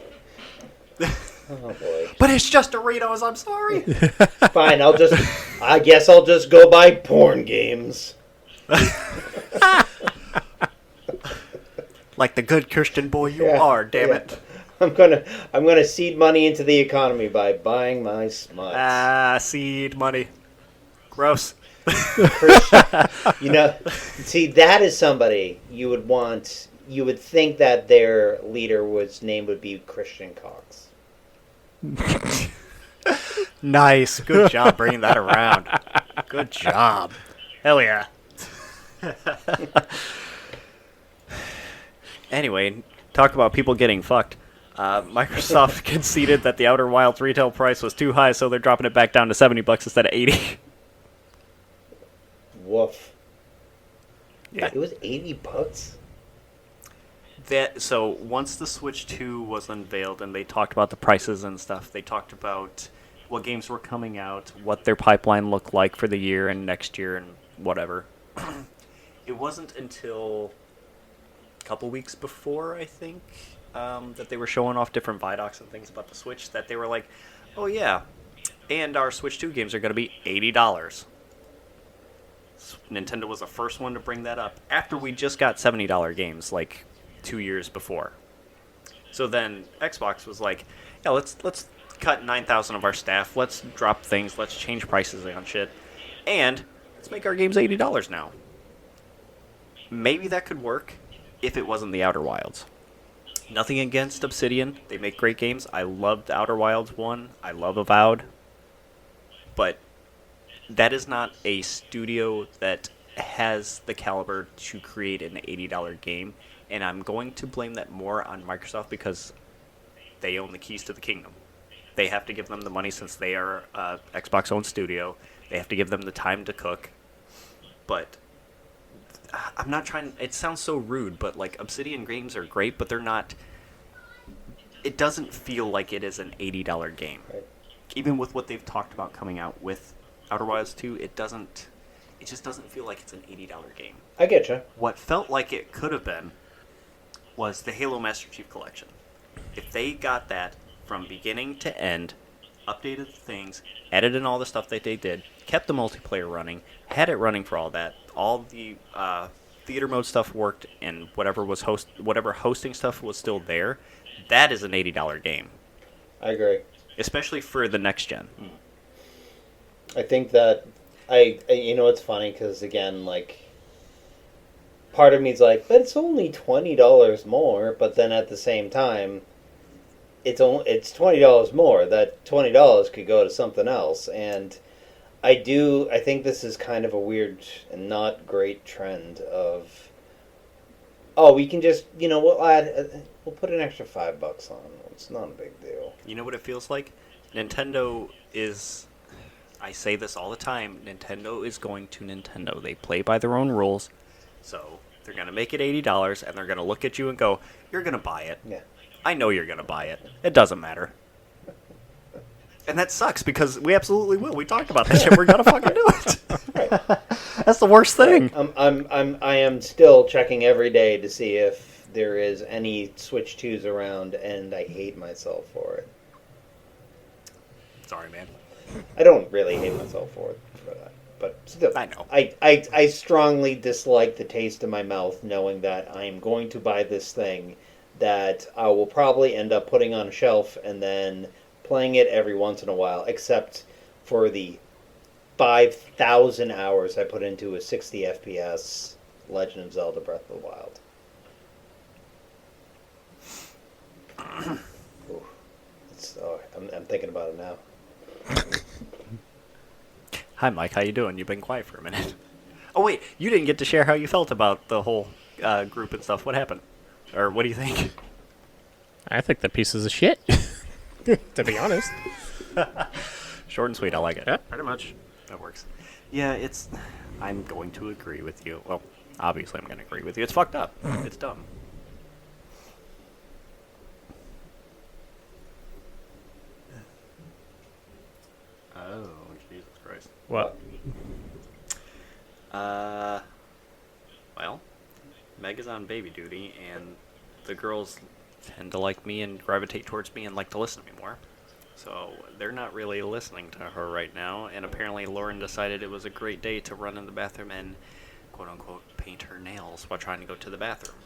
Oh boy. But it's just Doritos, I'm sorry. Fine, I guess I'll just go buy porn games. Like the good Christian boy you are, damn it. I'm gonna seed money into the economy by buying my smuts. Seed money. Gross. See, that is somebody you would want. You would think that their leader name would be Christian Cox. Nice. Good job bringing that around. Good job. Hell yeah. Anyway, talk about people getting fucked. Microsoft conceded that the Outer Wilds retail price was too high, so they're dropping it back down to $70 instead of $80. Woof. Yeah. It was $80. So once the Switch 2 was unveiled and they talked about the prices and stuff, they talked about what games were coming out, what their pipeline looked like for the year and next year and whatever. It wasn't until a couple weeks before, I think, that they were showing off different Vidocs and things about the Switch that they were like, oh yeah, and our Switch 2 games are going to be $80. Nintendo was the first one to bring that up after we just got $70 games like 2 years before. So then Xbox was like, yeah, let's cut 9,000 of our staff. Let's drop things. Let's change prices on shit. And let's make our games $80 now. Maybe that could work if it wasn't the Outer Wilds. Nothing against Obsidian. They make great games. I loved Outer Wilds 1. I love Avowed. But that is not a studio that has the caliber to create an $80 game. And I'm going to blame that more on Microsoft because they own the keys to the kingdom. They have to give them the money since they are Xbox-owned studio. They have to give them the time to cook. But I'm not trying... It sounds so rude, but like Obsidian games are great, but they're not... It doesn't feel like it is an $80 game. Right. Even with what they've talked about coming out with Outer Wilds 2, it just doesn't feel like it's an $80 game. I get you. What felt like it could have been was the Halo Master Chief Collection. If they got that from beginning to end, updated things, added in all the stuff that they did, kept the multiplayer running, had it running for all that, all the theater mode stuff worked, and whatever hosting stuff was still there, that is an $80 game. I agree. Especially for the next gen. I think that you know, it's funny because again, like, part of me's like, but it's only $20 more. But then at the same time, it's $20 more. That $20 could go to something else. And I think this is kind of a weird and not great trend of, oh, we can just, you know, we'll put an extra $5 on. It's not a big deal. You know what it feels like? Nintendo is... I say this all the time. Nintendo is going to Nintendo. They play by their own rules. So they're going to make it $80, and they're going to look at you and go, you're going to buy it. Yeah. I know you're going to buy it. It doesn't matter. And that sucks, because we absolutely will. We talked about this shit. We're going to fucking do it. Right. That's the worst thing. I am still checking every day to see if there is any Switch 2s around, and I hate myself for it. Sorry, man. I don't really hate myself for that, but still, I know. I strongly dislike the taste in my mouth knowing that I am going to buy this thing that I will probably end up putting on a shelf and then playing it every once in a while, except for the 5,000 hours I put into a 60 FPS Legend of Zelda Breath of the Wild. Ooh, I'm thinking about it now. Hi, Mike. How you doing? You've been quiet for a minute. Oh, wait. You didn't get to share how you felt about the whole group and stuff. What happened? Or what do you think? I think the piece is a shit. To be honest. Short and sweet. I like it. Yeah, pretty much. That works. Yeah, I'm going to agree with you. Well, obviously I'm going to agree with you. It's fucked up. It's dumb. Oh, Jesus Christ. What? Well, Meg is on baby duty, and the girls tend to like me and gravitate towards me and like to listen to me more. So they're not really listening to her right now, and apparently Lauren decided it was a great day to run in the bathroom and quote-unquote paint her nails while trying to go to the bathroom.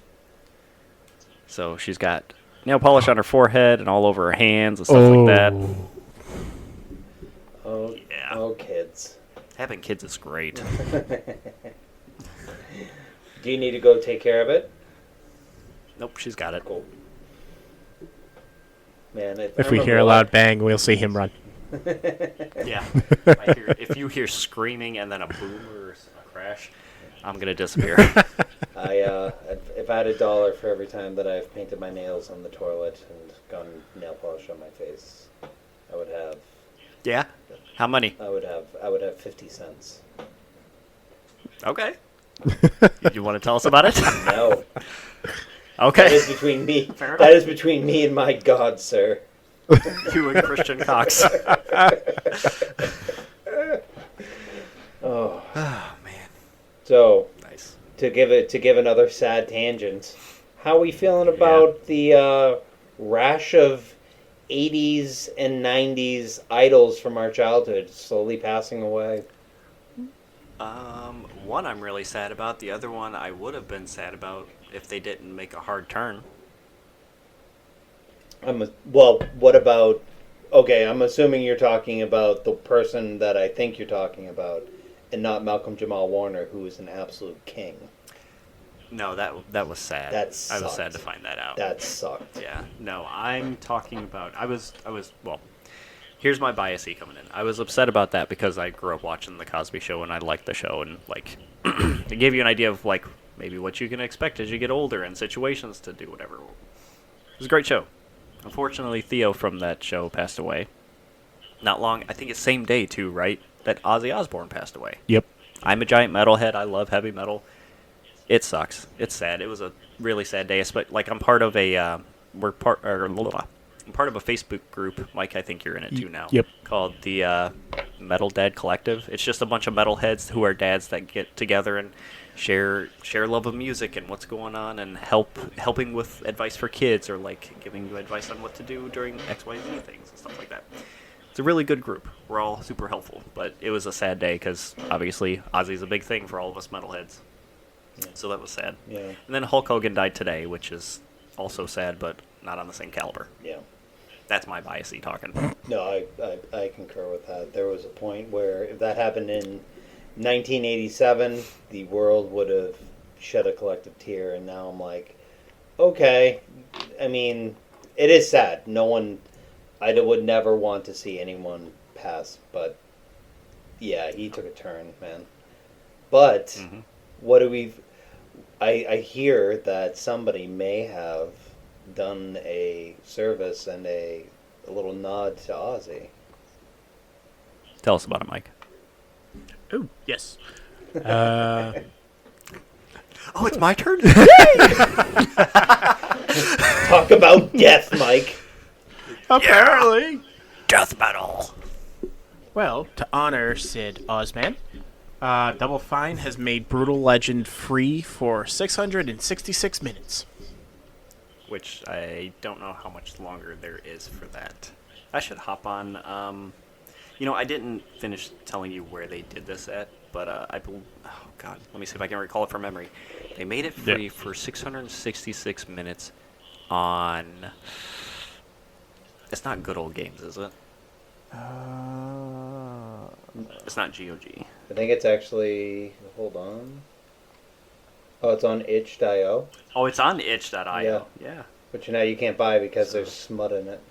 So she's got nail polish on her forehead and all over her hands and stuff like that. Oh, Yeah. Oh, kids. Having kids is great. Do you need to go take care of it? Nope, she's got it. Cool. Man, If we hear a loud bang, we'll see him run. Yeah. If you hear screaming and then a boom or a crash, I'm going to disappear. If I had $1 for every time that I've painted my nails on the toilet and gotten nail polish on my face, I would have. Yeah? How many? I would have 50 cents. Okay. You want to tell us about it? No. Okay. That is between me. Fair That enough. is between me and my God, sir. You and Christian Cox. Oh. Oh, man. So, Nice. to give another sad tangent, how are we feeling about the rash of 80s and 90s idols from our childhood slowly passing away? One I'm really sad about. The other one I would have been sad about if they didn't make a hard turn. What about... Okay, I'm assuming you're talking about the person that I think you're talking about. and not Malcolm Jamal Warner, who is an absolute king. No, that was sad. That I was sad sucked. to find that out. That sucked. Yeah. No, I'm talking about. Well, here's my biasy coming in. I was upset about that because I grew up watching the Cosby Show and I liked the show, and like it gave you an idea of like maybe what you can expect as you get older and situations to do whatever. It was a great show. Unfortunately, Theo from that show passed away. Not long, I think it's same day too, right? That Ozzy Osborne passed away. Yep. I'm a giant metalhead. I love heavy metal. It sucks. It's sad. It was a really sad day. But like I'm part of a I'm part of a Facebook group. Mike, I think you're in it too now. Yep. Called the Metal Dad Collective. It's just a bunch of metalheads who are dads that get together and share love of music and what's going on and helping with advice for kids or like giving you advice on what to do during XYZ things and stuff like that. It's a really good group. We're all super helpful, but it was a sad day because obviously Ozzy's a big thing for all of us metalheads. Yeah. So that was sad. Yeah. And then Hulk Hogan died today, which is also sad, but not on the same caliber. Yeah. That's my biasy talking. No, I concur with that. There was a point where if that happened in 1987, the world would have shed a collective tear, and now I'm like, okay. I mean, it is sad. No one, I would never want to see anyone pass, but yeah, he took a turn, man. But what do we? I hear that somebody may have done a service and a little nod to Ozzy. Tell us about it, Mike. Oh, yes. Oh, it's my turn? Talk about death, Mike. Apparently. Death metal. Well, to honor Sid Osman, Double Fine has made Brutal Legend free for 666 minutes. Which I don't know how much longer there is for that. I should hop on. I didn't finish telling you where they did this at, but oh god, let me see if I can recall it from memory. They made it free for 666 minutes on. It's not Good Old Games, is it? It's not GOG. I think it's actually. Hold on. Oh, it's on itch.io. Oh, it's on itch.io. Yeah. Which now you can't buy because there's smut in it.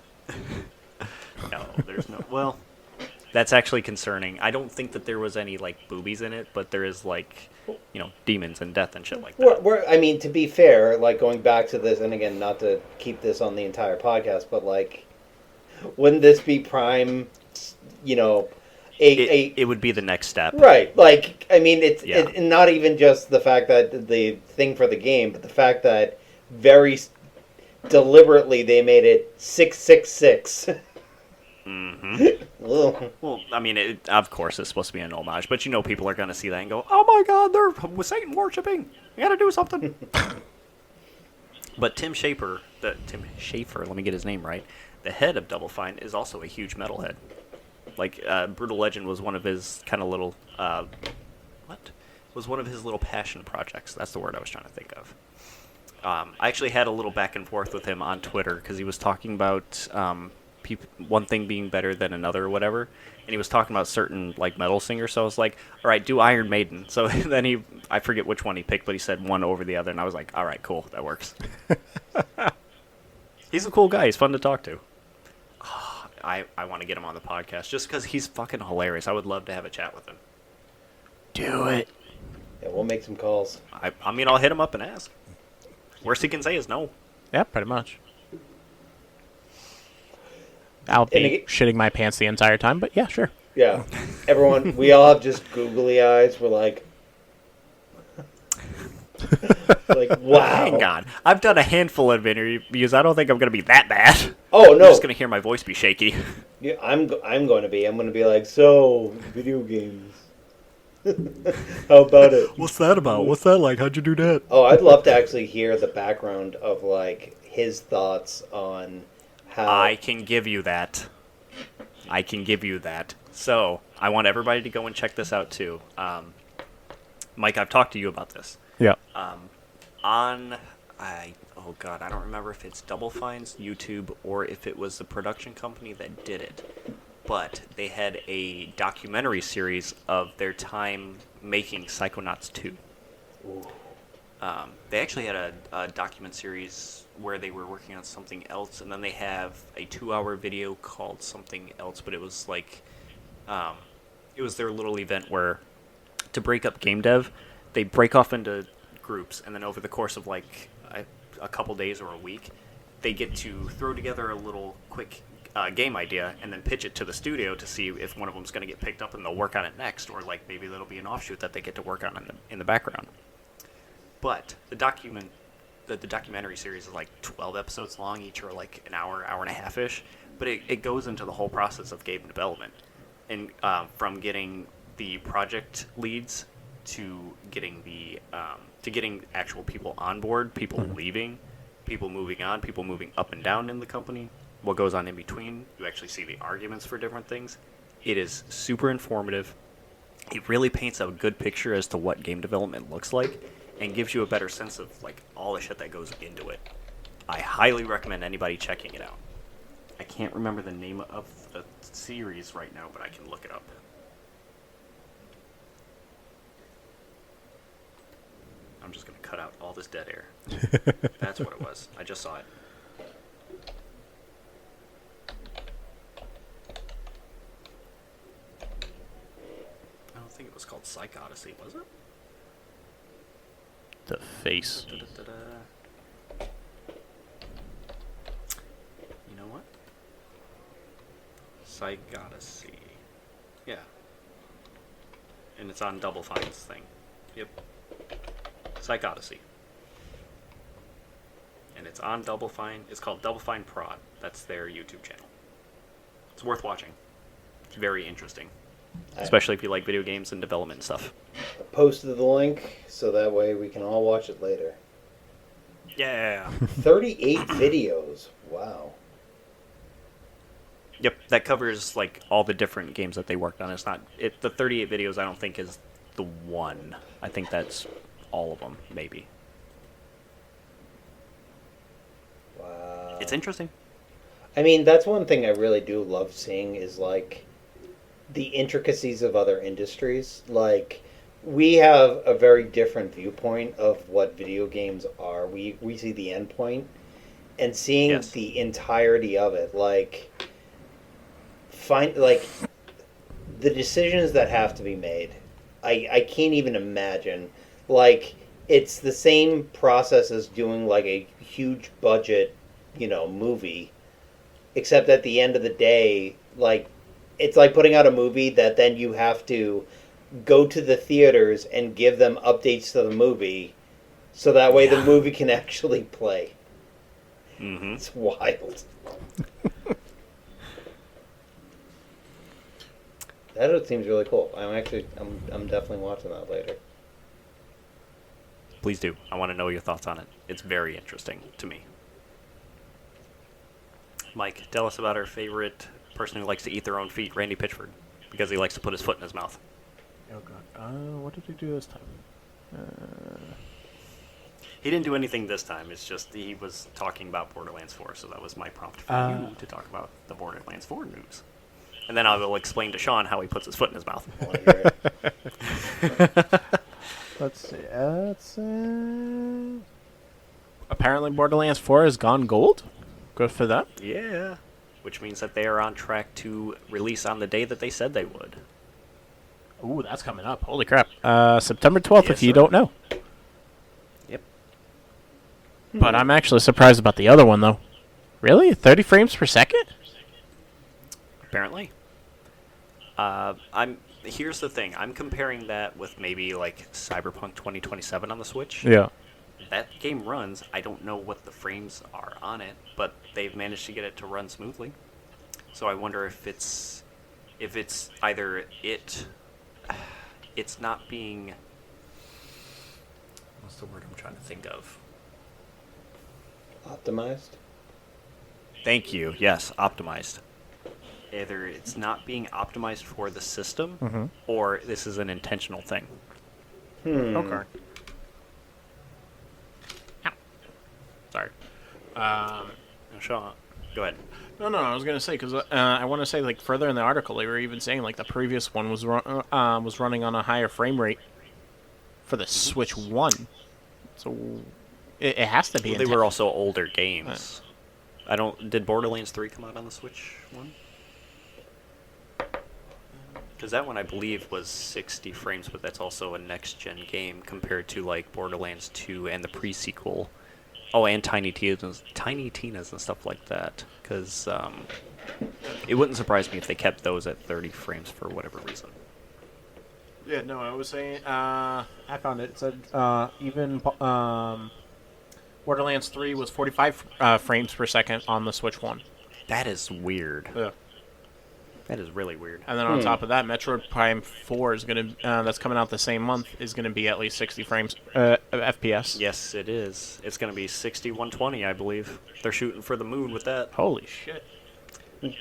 No, there's no. Well, that's actually concerning. I don't think that there was any like boobies in it, but there is like, demons and death and shit like that. I mean, to be fair, like going back to this, and again, not to keep this on the entire podcast, but like, wouldn't this be prime? It would be the next step, right? Like, I mean, it's Yeah. not even just the fact that the thing for the game, but the fact that very deliberately they made it 666. Well, I mean, of course, it's supposed to be an homage, but people are going to see that and go, "Oh my God, they're Satan worshiping! We got to do something." But Tim Schafer, let me get his name right. The head of Double Fine is also a huge metalhead. Like Brutal Legend was one of his kind of little was one of his little passion projects. That's the word I was trying to think of. I actually had a little back and forth with him on Twitter because he was talking about one thing being better than another or whatever, and he was talking about certain like metal singers. So I was like, all right, do Iron Maiden. So then I forget which one he picked, but he said one over the other, and I was like, all right, cool, that works. He's a cool guy. He's fun to talk to. I want to get him on the podcast just because he's fucking hilarious. I would love to have a chat with him. Do it. Yeah, we'll make some calls. I mean, I'll hit him up and ask. Worst he can say is no. Yeah, pretty much. I'll be shitting my pants the entire time, but yeah, sure. Yeah. Everyone, we all have just googly eyes. We're like, wow. Hang on. I've done a handful of interviews. I don't think I'm going to be that bad. Oh, no. I'm just going to hear my voice be shaky. Yeah, I'm going to be. I'm going to be like, so, video games. How about it? What's that about? What's that like? How'd you do that? Oh, I'd love to actually hear the background of, like, his thoughts on how... I can give you that. So, I want everybody to go and check this out, too. Mike, I've talked to you about this. Yeah. Oh god, I don't remember if it's Double Fine's YouTube or if it was the production company that did it. but they had a documentary series of their time making Psychonauts 2. Ooh. They actually had a document series where they were working on something else, and then they have a 2-hour video called something else, but it was like, it was their little event where, to break up game dev, they break off into groups, and then over the course of like a couple days or a week, they get to throw together a little quick game idea and then pitch it to the studio to see if one of them's going to get picked up and they'll work on it next, or like maybe that'll be an offshoot that they get to work on in the background. But the documentary series is like 12 episodes long, each are like an hour and a half-ish, but it goes into the whole process of game development, and from getting the project leads to getting getting actual people on board, people leaving, people moving on, people moving up and down in the company, what goes on in between. You actually see the arguments for different things. It is super informative. It really paints a good picture as to what game development looks like and gives you a better sense of like all the shit that goes into it. I highly recommend anybody checking it out. I can't remember the name of the series right now, but I can look it up. I'm just going to cut out all this dead air. That's what it was. I just saw it. I don't think it was called Psych Odyssey, was it? The face. Da-da-da-da. You know what? Psych Odyssey. Yeah. And it's on Double Fine's thing. Yep. Psych Odyssey. And it's on Double Fine. It's called Double Fine Prod. That's their YouTube channel. It's worth watching. It's very interesting. Especially if you like video games and development and stuff. I posted the link so that way we can all watch it later. Yeah. 38 videos. Wow. Yep, that covers like all the different games that they worked on. It's not the 38 videos. I don't think is the one. I think that's all of them, maybe. Wow. It's interesting. I mean, that's one thing I really do love seeing is like the intricacies of other industries. Like, we have a very different viewpoint of what video games are. We see the end point, and seeing Yes. the entirety of it, like the decisions that have to be made. I can't even imagine. Like, it's the same process as doing like a huge budget, movie, except at the end of the day, like, it's like putting out a movie that then you have to go to the theaters and give them updates to the movie so that way the movie can actually play. Mm-hmm. It's wild. That seems really cool. I'm definitely watching that later. Please do. I want to know your thoughts on it. It's very interesting to me. Mike, tell us about our favorite person who likes to eat their own feet, Randy Pitchford, because he likes to put his foot in his mouth. Oh god. What did he do this time? He didn't do anything this time. It's just he was talking about Borderlands 4, so that was my prompt for you to talk about the Borderlands 4 news. And then I will explain to Sean how he puts his foot in his mouth. I wanna hear it. Let's see. Apparently Borderlands 4 has gone gold. Good for them. Yeah. Which means that they are on track to release on the day that they said they would. Ooh, that's coming up. Holy crap. September 12th, Yes, if you sir. don't know. Yep. But I'm actually surprised about the other one, though. Really? 30 frames per second? Apparently. Here's the thing. I'm comparing that with maybe like Cyberpunk 2027 on the Switch. Yeah. That game runs. I don't know what the frames are on it, but they've managed to get it to run smoothly. So I wonder if it's either it's not being, what's the word I'm trying to think of? Optimized? Thank you. Yes, optimized. Either it's not being optimized for the system, or this is an intentional thing. Okay. Sorry. Sean, Go ahead. No, I was gonna say because I want to say like further in the article they were even saying like the previous one was was running on a higher frame rate for the Switch One, so it has to be. Well, they were also older games. I don't. Did Borderlands 3 come out on the Switch one? Because that one I believe was 60 frames, but that's also a next-gen game compared to like Borderlands 2 and the pre-sequel. Oh, and Tiny Tina's and stuff like that. Because it wouldn't surprise me if they kept those at 30 frames for whatever reason. Yeah, no, I was saying. I found it. It said even Borderlands 3 was 45 frames per second on the Switch One. That is weird. Yeah. That is really weird. And then on top of that, Metroid Prime 4 is gonna that's coming out the same month is gonna be at least 60 frames FPS. Yes, it is. It's going to be 60-120, I believe. They're shooting for the moon with that. Holy shit!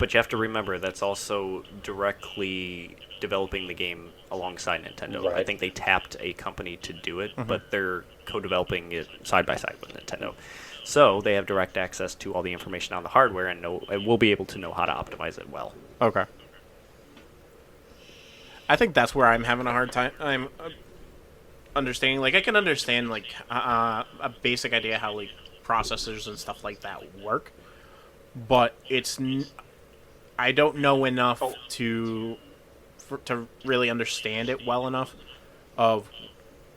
But you have to remember, that's also directly developing the game alongside Nintendo. Right. I think they tapped a company to do it, but they're co-developing it side by side with Nintendo. So they have direct access to all the information on the hardware and will be able to know how to optimize it well. Okay. I think that's where I'm having a hard time. I'm understanding. Like I can understand like a basic idea how like processors and stuff like that work, but I don't know enough to really understand it well enough of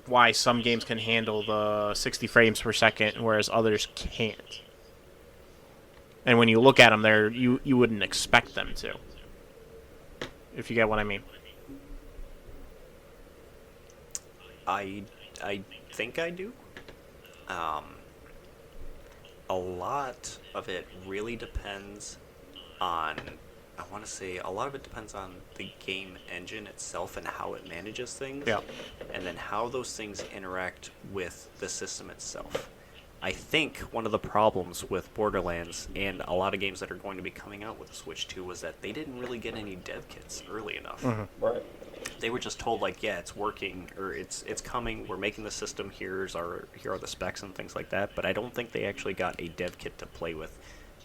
why some games can handle the 60 frames per second whereas others can't. And when you look at them, you wouldn't expect them to. If you get what I mean. I think I do. A lot of it really depends on, I want to say, a lot of it depends on the game engine itself and how it manages things. Yeah. And then how those things interact with the system itself. I think one of the problems with Borderlands and a lot of games that are going to be coming out with the Switch 2 was that they didn't really get any dev kits early enough. Right. They were just told like, yeah, it's working or it's coming. We're making the system. Here are the specs and things like that. But I don't think they actually got a dev kit to play with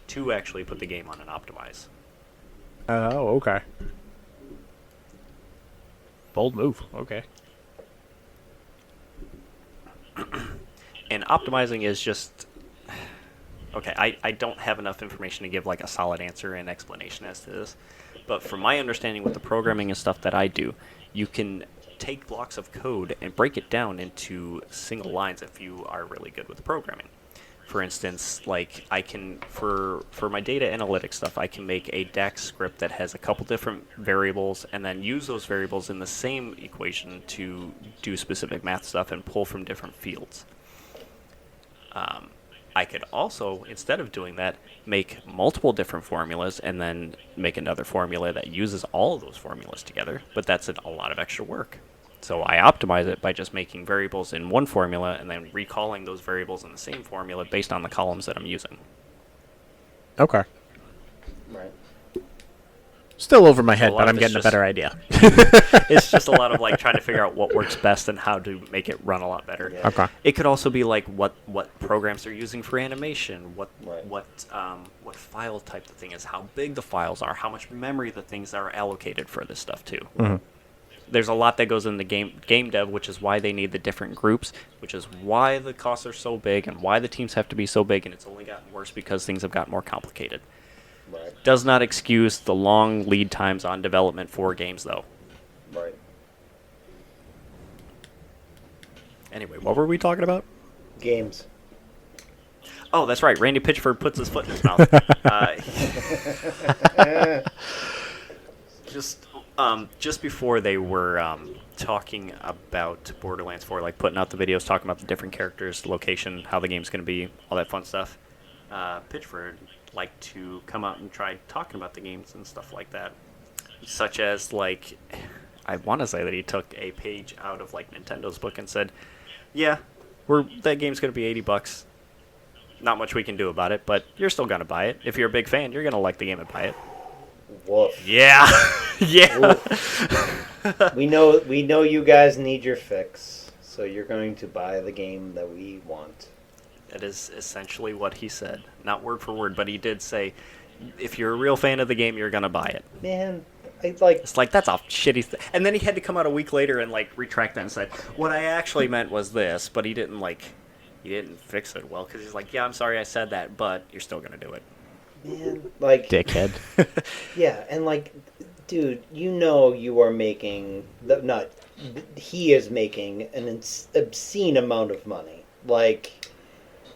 to actually put the game on and optimize. Oh, okay. Bold move. Okay. And optimizing is just... Okay, I don't have enough information to give like a solid answer and explanation as to this. But from my understanding with the programming and stuff that I do, you can take blocks of code and break it down into single lines if you are really good with the programming. For instance, like I can, for my data analytics stuff, I can make a DAX script that has a couple different variables and then use those variables in the same equation to do specific math stuff and pull from different fields. I could also, instead of doing that, make multiple different formulas and then make another formula that uses all of those formulas together, but that's a lot of extra work. So I optimize it by just making variables in one formula and then recalling those variables in the same formula based on the columns that I'm using. Okay. Right. Still over my head, lot but of I'm it's getting a just- better idea. It's just a lot of like trying to figure out what works best and how to make it run a lot better. Yeah. Okay. It could also be like what programs they're using for animation, what file type the thing is, how big the files are, how much memory the things are allocated for this stuff too. There's a lot that goes in the game dev, which is why they need the different groups, which is why the costs are so big and why the teams have to be so big, and it's only gotten worse because things have gotten more complicated. Right. Does not excuse the long lead times on development for games, though. Right. Anyway, what were we talking about? Games. Oh, that's right. Randy Pitchford puts his foot in his mouth. Just before they were talking about Borderlands 4, like putting out the videos, talking about the different characters, location, how the game's going to be, all that fun stuff, Pitchford liked to come out and try talking about the games and stuff like that. Such as, like, I want to say that he took a page out of, like, Nintendo's book and said, yeah, that game's going to be $80. Not much we can do about it, but you're still going to buy it. If you're a big fan, you're going to like the game and buy it. Woof. Yeah. Yeah. We know you guys need your fix, so you're going to buy the game that we want. That is essentially what he said. Not word for word, but he did say, if you're a real fan of the game, you're gonna buy it. Man, I like. It's like, that's a shitty thing. And then he had to come out a week later and like retract that and said, what I actually meant was this, but he didn't fix it well, because he's like, yeah, I'm sorry I said that, but you're still gonna do it. Man, like. Dickhead. Yeah, and like, dude, you are making he is making an obscene amount of money. Like,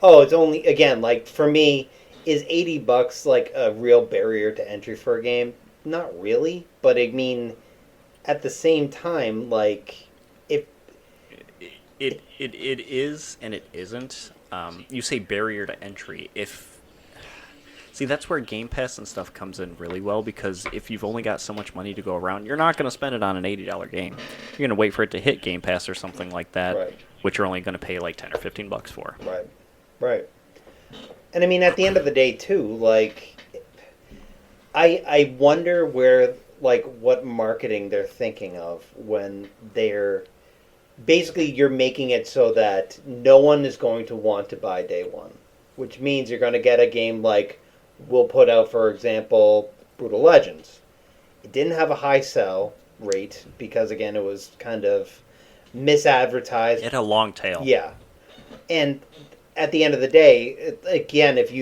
oh, it's only, again, like, for me, is $80 like a real barrier to entry for a game? Not really, but I mean, at the same time, like, if It is and it isn't. You say barrier to entry. See, that's where Game Pass and stuff comes in really well, because if you've only got so much money to go around, you're not going to spend it on an $80 game. You're going to wait for it to hit Game Pass or something like that, Right. which you're only going to pay like $10 or $15 for. right. And I mean, at the end of the day, too, like, I wonder where, like, what marketing they're thinking of when they're basically, you're making it so that no one is going to want to buy day one, which means you're going to get a game like we'll put out, for example, Brutal Legends. It didn't have a high sell rate because, again, it was kind of misadvertised. It had a long tail. Yeah. And at the end of the day, again, if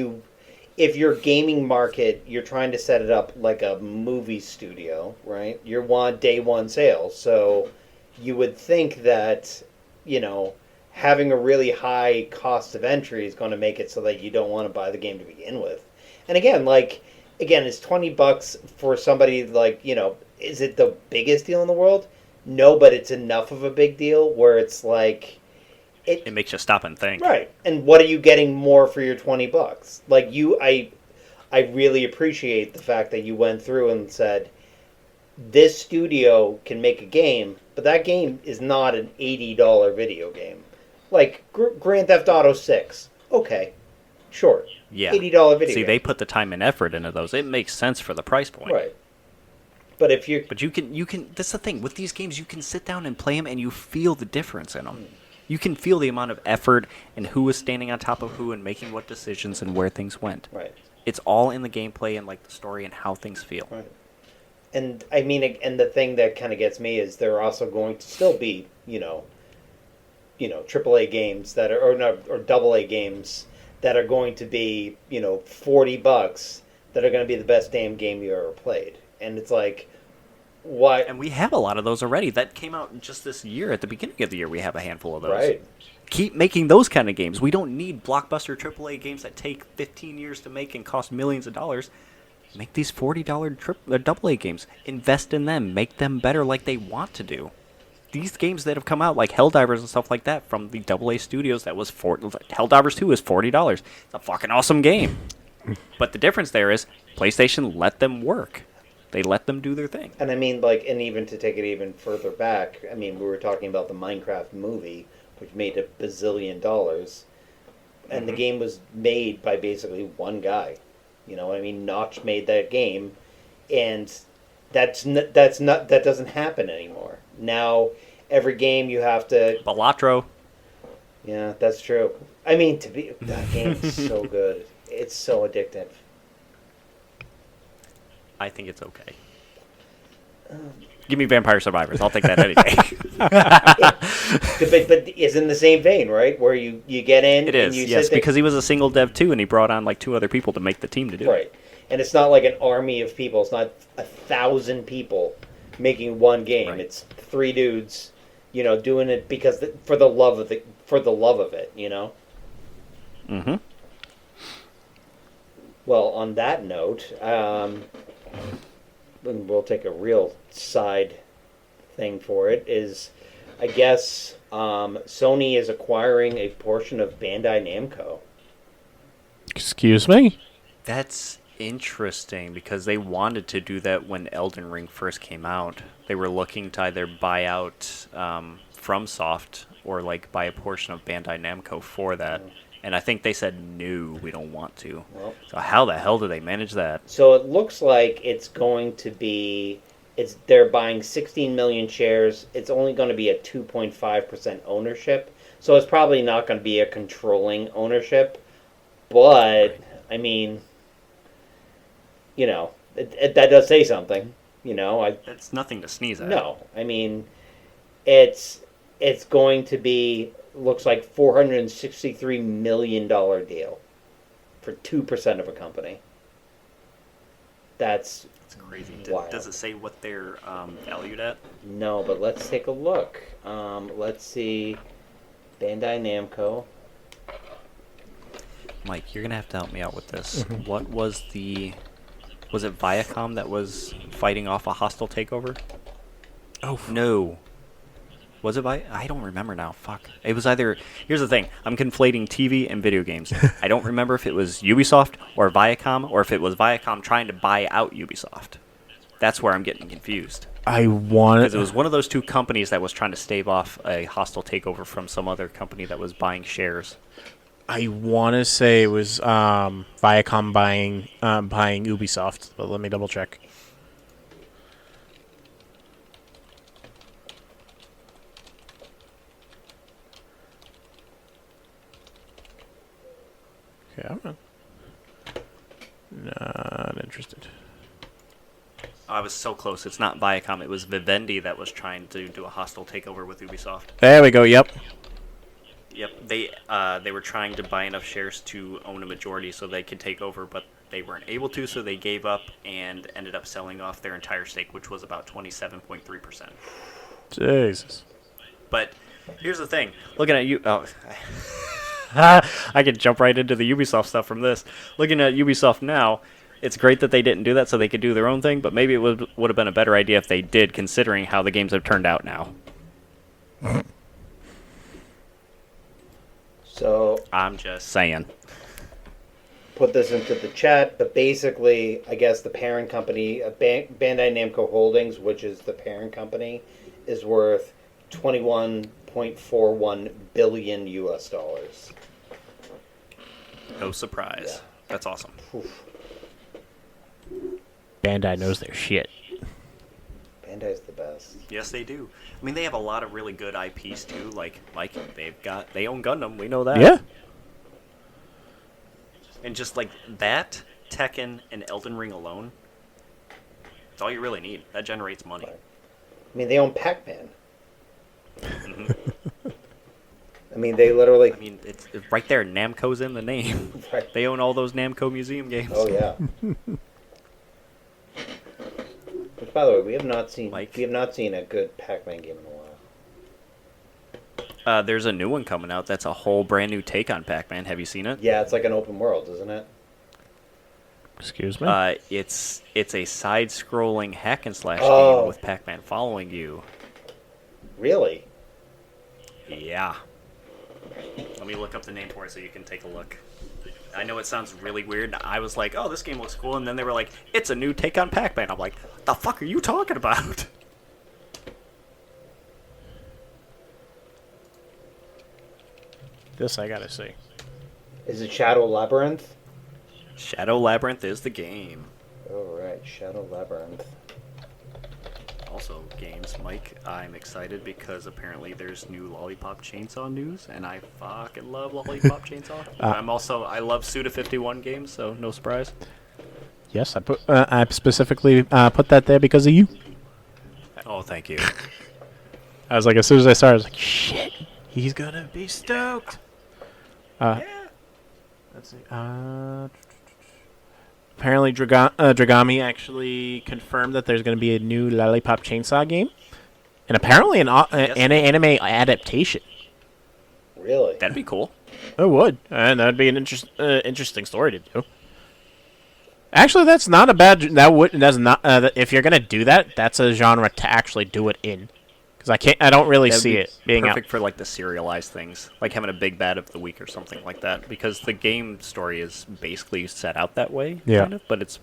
your gaming market, you're trying to set it up like a movie studio, right? You want day one sales. So you would think that, having a really high cost of entry is going to make it so that you don't want to buy the game to begin with. And again, it's $20 for somebody like, is it the biggest deal in the world? No, but it's enough of a big deal where it's like, It makes you stop and think. right. And what are you getting more for your $20? Like, I really appreciate the fact that you went through and said, this studio can make a game, but that game is not an $80 video game. Like Grand Theft Auto 6. Okay. Sure. Yeah. $80 video See, game. they put the time and effort into those. It makes sense for the price point. Right. But if you're... But you can. That's the thing with these games. You can sit down and play them, and you feel the difference in them. You can feel the amount of effort and who was standing on top of who and making what decisions and where things went. Right. It's all in the gameplay and like the story and how things feel. Right. And I mean, and the thing that kind of gets me is there are also going to still be, AAA games that are, or double A games that are going to be, $40 that are going to be the best damn game you ever played. And it's like, why? And we have a lot of those already. That came out just this year. At the beginning of the year, we have a handful of those. Right. Keep making those kind of games. We don't need blockbuster AAA games that take 15 years to make and cost millions of dollars. Make these $40 AA games. Invest in them. Make them better like they want to do. These games that have come out, like Helldivers and stuff like that, from the AA studios, Helldivers 2 is $40. It's a fucking awesome game. But the difference there is PlayStation let them work. They let them do their thing. And I mean, like, and even to take it even further back, I mean, we were talking about the Minecraft movie, which made $1 bazillion, and the game was made by basically one guy. You know what I mean? Notch made that game, and that doesn't happen anymore. Now, every game you have to... Balatro. Yeah, that's true. I mean, that game is so good. It's so addictive. I think it's okay. Give me Vampire Survivors. I'll take that any day. But it's in the same vein, right? Where you get in... It is, and you yes, sit there, because he was a single dev too, and he brought on like 2 other people to make the team to do it. right. And it's not like an army of people. It's not 1,000 people making one game. Right. It's 3 dudes, doing it because for the love of it, Mm-hmm. Well, on that note, and we'll take a real side thing for it, is I guess Sony is acquiring a portion of Bandai Namco. Excuse me? That's interesting because they wanted to do that when Elden Ring first came out. They were looking to either buy out FromSoft or like buy a portion of Bandai Namco for that. And I think they said, no, we don't want to. Well, So how the hell do they manage that? so it looks like it's going to be... They're buying 16 million shares. It's only going to be a 2.5% ownership. So it's probably not going to be a controlling ownership. But, I mean... that does say something. That's nothing to sneeze at. No, I mean, it's going to be looks like $463 million deal for 2% of a company. That's crazy. wild. Does it say what they're valued at? No, but let's take a look. Let's see. Bandai Namco. Mike, you're gonna have to help me out with this. What was it Viacom that was fighting off a hostile takeover? Oh No. Was it I don't remember now. Fuck. It was either... Here's the thing. I'm conflating TV and video games. I don't remember if it was Ubisoft or Viacom, or if it was Viacom trying to buy out Ubisoft. That's where I'm getting confused. Because it was one of those two companies that was trying to stave off a hostile takeover from some other company that was buying shares. I want to say it was Viacom buying Ubisoft, but let me double check. Okay, I'm not interested. I was so close. It's not Viacom. It was Vivendi that was trying to do a hostile takeover with Ubisoft. There we go. Yep. Yep, they were trying to buy enough shares to own a majority so they could take over, but they weren't able to, so they gave up and ended up selling off their entire stake, which was about 27.3%. Jesus. But here's the thing. Looking at you... Oh, I could jump right into the Ubisoft stuff from this. Looking at Ubisoft now, it's great that they didn't do that so they could do their own thing, but maybe it would have been a better idea if they did, considering how the games have turned out now. So I'm just saying. Put this into the chat, but basically, I guess the parent company, Bandai Namco Holdings, which is the parent company, is worth $21.41 billion US. No surprise. Yeah. That's awesome. Oof. Bandai knows their shit. Bandai's the best. Yes, they do. I mean, they have a lot of really good IPs too. Like Mike, they own Gundam. We know that. Yeah. And just like that, Tekken and Elden Ring alone, it's all you really need. That generates money. Right. I mean, they own Pac-Man. I mean, they literally... I mean, it's right there. Namco's in the name. Right. They own all those Namco Museum games. Oh, yeah. Which, by the way, we have not seen Mike? a good Pac-Man game in a while. There's a new one coming out that's a whole brand new take on Pac-Man. Have you seen it? Yeah, it's like an open world, isn't it? Excuse me? It's a side-scrolling hack and slash Oh. game with Pac-Man following you. Really? Yeah. Let me look up the name for it so you can take a look. I know it sounds really weird. I was like, oh, this game looks cool. And then they were like, it's a new take on Pac-Man. I'm like, what the fuck are you talking about? This I gotta see. Is it Shadow Labyrinth? Shadow Labyrinth is the game. Oh, right. Shadow Labyrinth. Also, games, Mike, I'm excited because apparently there's new Lollipop Chainsaw news, and I fucking love Lollipop Chainsaw. I love Suda51 games, so no surprise. Yes, I specifically put that there because of you. Oh, thank you. I was like, as soon as I started, I was like, shit, he's gonna be stoked. Yeah. Let's see. Apparently, Dragami actually confirmed that there's going to be a new Lollipop Chainsaw game, and apparently an anime adaptation. Really? That'd be cool. It would, and that'd be an interesting story to do. Actually, that's not a bad. That's not. If you're gonna do that, that's a genre to actually do it in. Because I don't really That'd see be it being perfect out. for like the serialized things, like having a big bad of the week or something like that. Because the game story is basically set out that way, Yeah. kind of, but it's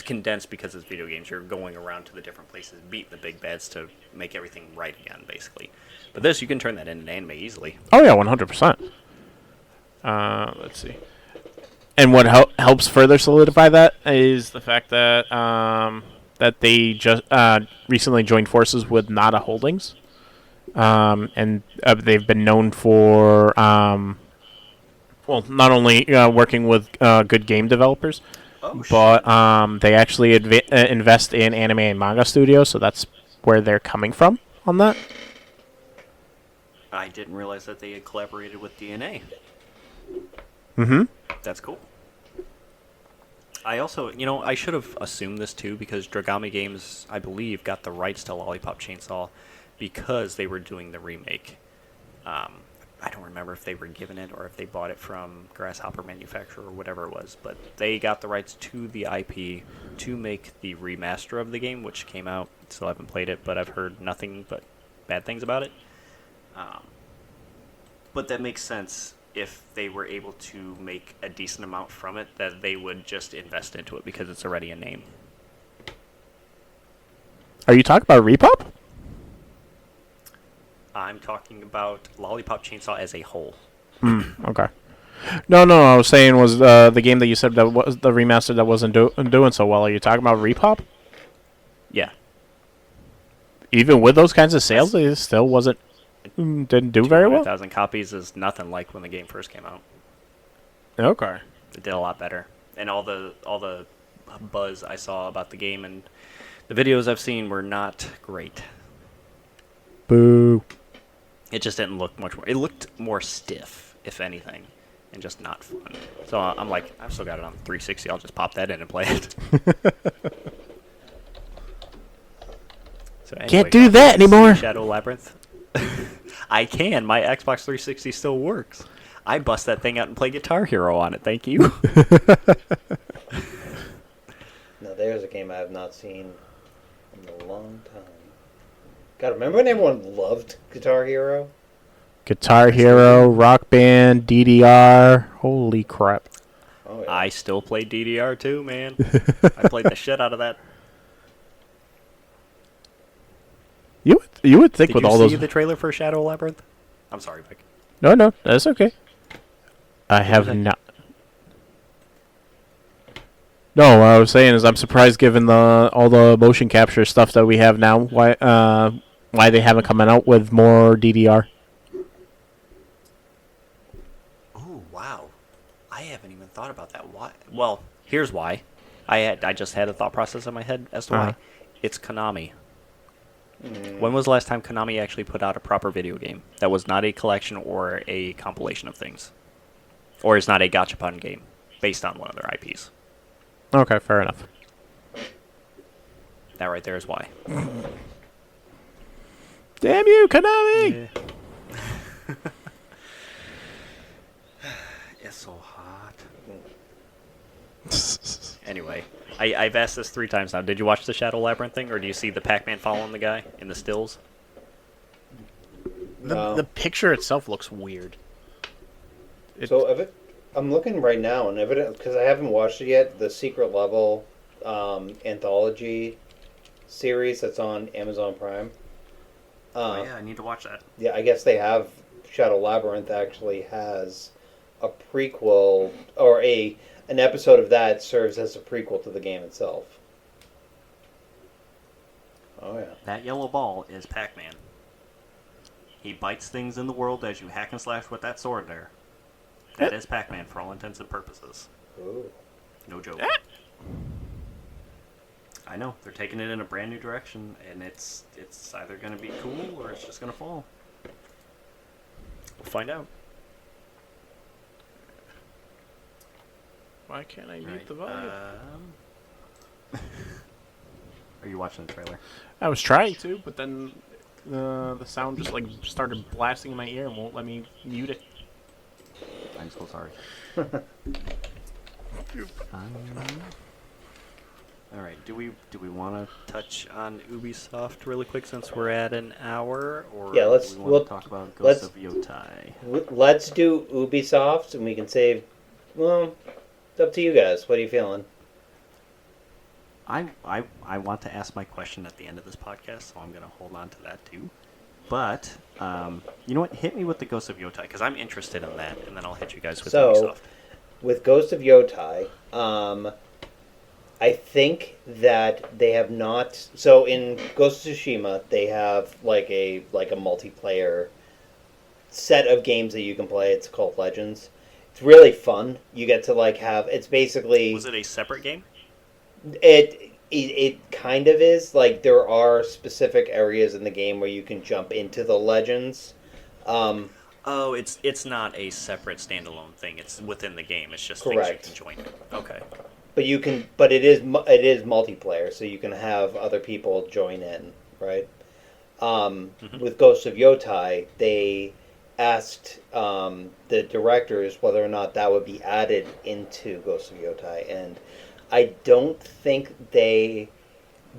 condensed because it's video games. You're going around to the different places, beating the big bads to make everything right again, basically. But this, you can turn that into an anime easily. Oh yeah, 100%. Let's see. And what helps further solidify that is the fact that that they just recently joined forces with Nada Holdings, and they've been known for not only working with good game developers. Oh, shit. but they actually invest in anime and manga studios, so that's where they're coming from on that. I didn't realize that they had collaborated with DNA. Mm-hmm. That's cool. I also, I should have assumed this too because Dragami Games, I believe, got the rights to Lollipop Chainsaw because they were doing the remake. I don't remember if they were given it or if they bought it from Grasshopper Manufacturer or whatever it was, but they got the rights to the IP to make the remaster of the game, which came out. Still haven't played it, but I've heard nothing but bad things about it. But that makes sense if they were able to make a decent amount from it, that they would just invest into it because it's already a name. Are you talking about Repop? I'm talking about Lollipop Chainsaw as a whole. Okay. No. I was saying was the game that you said that was the remaster that wasn't doing so well. Are you talking about Repop? Yeah. Even with those kinds of sales, it still didn't do very well. 200,000 copies is nothing like when the game first came out. Okay. It did a lot better, and all the buzz I saw about the game and the videos I've seen were not great. Boo. It just didn't look much more. It looked more stiff, if anything, and just not fun. So I'm like, I've still got it on 360. I'll just pop that in and play it. So anyway, Can't do that anymore. Shadow Labyrinth. I can. My Xbox 360 still works. I bust that thing out and play Guitar Hero on it. Thank you. Now there's a game I have not seen in a long time. God, remember when everyone loved Guitar Hero? Guitar Hero, Rock Band, DDR. Holy crap. Oh, yeah. I still play DDR too, man. I played the shit out of that. You would think Did with you all see those. the trailer for Shadow Labyrinth? I'm sorry, Vic. No, that's okay. I have say? not. No, what I was saying is I'm surprised given all the motion capture stuff that we have now. Why they haven't come out with more DDR? Oh, wow. I haven't even thought about that. Why? Well, here's why. I just had a thought process in my head as to why. It's Konami. When was the last time Konami actually put out a proper video game that was not a collection or a compilation of things? Or is not a gachapon game based on one of their IPs? Okay, fair enough. That right there is why. Damn you, Konami! Yeah. It's so hot. Anyway, I've asked this 3 times now. Did you watch the Shadow Labyrinth thing, or do you see the Pac-Man following the guy in the stills? No. The picture itself looks weird. I'm looking right now, and because I haven't watched it yet, the Secret Level anthology series that's on Amazon Prime. Oh yeah, I need to watch that. Yeah, I guess they have Shadow Labyrinth actually has a prequel or an episode of that serves as a prequel to the game itself. Oh yeah. That yellow ball is Pac-Man. He bites things in the world as you hack and slash with that sword there. That is Pac-Man for all intents and purposes. Ooh. No joke. I know, they're taking it in a brand new direction, and it's either going to be cool or it's just going to fall. We'll find out. Why can't I mute Right, the volume? Are you watching the trailer? I was trying to, but then the sound just like started blasting in my ear and won't let me mute it. I'm so sorry. All right. Do we want to touch on Ubisoft really quick since we're at an hour, or Yeah, do we want to talk about Ghost of Yotei? Let's do Ubisoft, and we can save. Well, it's up to you guys. What are you feeling? I want to ask my question at the end of this podcast, so I'm going to hold on to that too. But you know what? Hit me with the Ghost of Yotei because I'm interested in that, and then I'll hit you guys with Ubisoft. With Ghost of Yotei, I think that they have not. So in Ghost of Tsushima, they have like a multiplayer set of games that you can play. It's called Legends, It's really fun. You get to like have it's basically Was it a separate game? it kind of is like there are specific areas in the game where you can jump into the legends. Um, Oh, it's not a separate standalone thing. It's within the game. It's just things you can Correct. join. Okay. but you can, but it is multiplayer, so you can have other people join in, right? Hmm. With Ghost of Yotei, they asked the directors whether or not that would be added into Ghost of Yotei, and I don't think they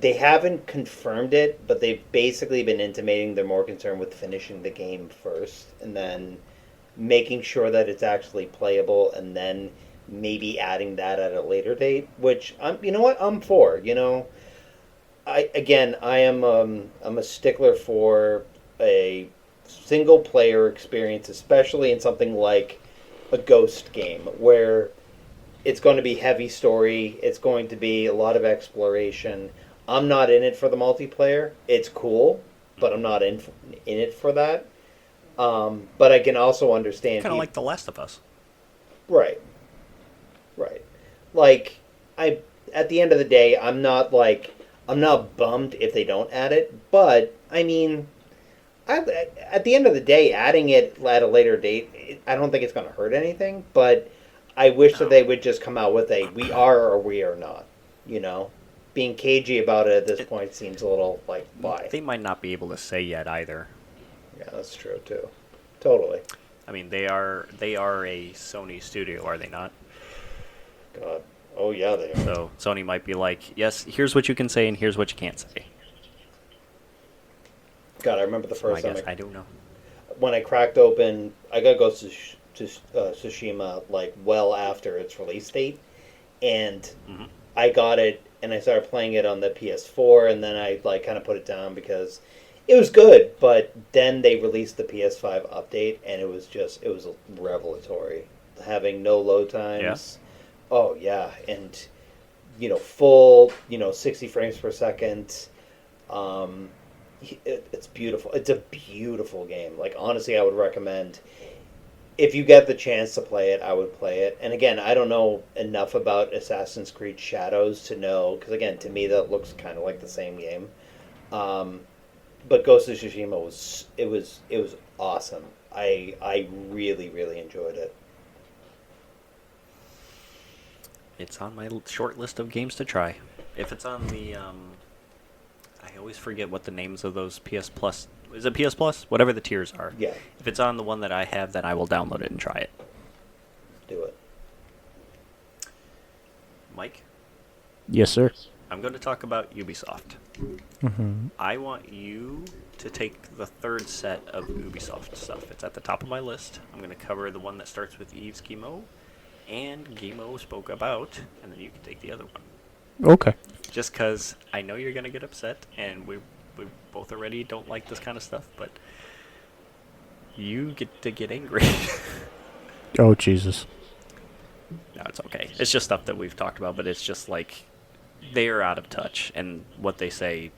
haven't confirmed it, but they've basically been intimating they're more concerned with finishing the game first and then making sure that it's actually playable and then maybe adding that at a later date, which you know what, I'm for. I'm a stickler for a single player experience, especially in something like a Ghost game where it's going to be heavy story, it's going to be a lot of exploration. I'm not in it for the multiplayer. It's cool, but I'm not in it for that. But I can also understand Kind of people. like The Last of Us. Right, right. Like I, at the end of the day, I'm not bummed if they don't add it. But I mean, at the end of the day, adding it at a later date, I don't think it's going to hurt anything. But I wish that No. they would just come out with a "we are" or "we are not." You know, being cagey about it at this It, point seems a little like why. they might not be able to say yet either. Yeah, that's true too. Totally. I mean, they are a Sony studio, are they not? God. Oh yeah, they are. So Sony might be like, yes, here's what you can say and here's what you can't say. God, I remember the So I first time guess I don't know. when I cracked open. I got Ghost of Tsushima like well after its release date, and Hmm. I got it and I started playing it on the PS4, and then I like kind of put it down because it was good, but then they released the PS5 update, and it was revelatory, having no load Yeah. times. Oh yeah, and full 60 frames per second. Um, it's beautiful. It's a beautiful game. Like honestly, I would recommend if you get the chance to play it, I would play it. And again, I don't know enough about Assassin's Creed Shadows to know because again, to me that looks kind of like the same game. Um, but Ghost of Tsushima was awesome. I really really enjoyed it. It's on my short list of games to try. If it's on the, I always forget what the names of those PS Plus. Is it PS Plus? Whatever the tiers are. Yeah, If it's on the one that I have, then I will download it and try it. do it. Mike, Yes, sir. I'm going to talk about Ubisoft. Mm-hmm. I want you to take the third set of Ubisoft stuff. It's at the top of my list. I'm going to cover the one that starts with Yves Guillemot and Guillemot spoke about, and then you can take the other one. Okay. Just because I know you're going to get upset, and we both already don't like this kind of stuff, but you get to get angry. Oh, Jesus. No, it's okay. It's just stuff that we've talked about, but it's just like they are out of touch, and what they say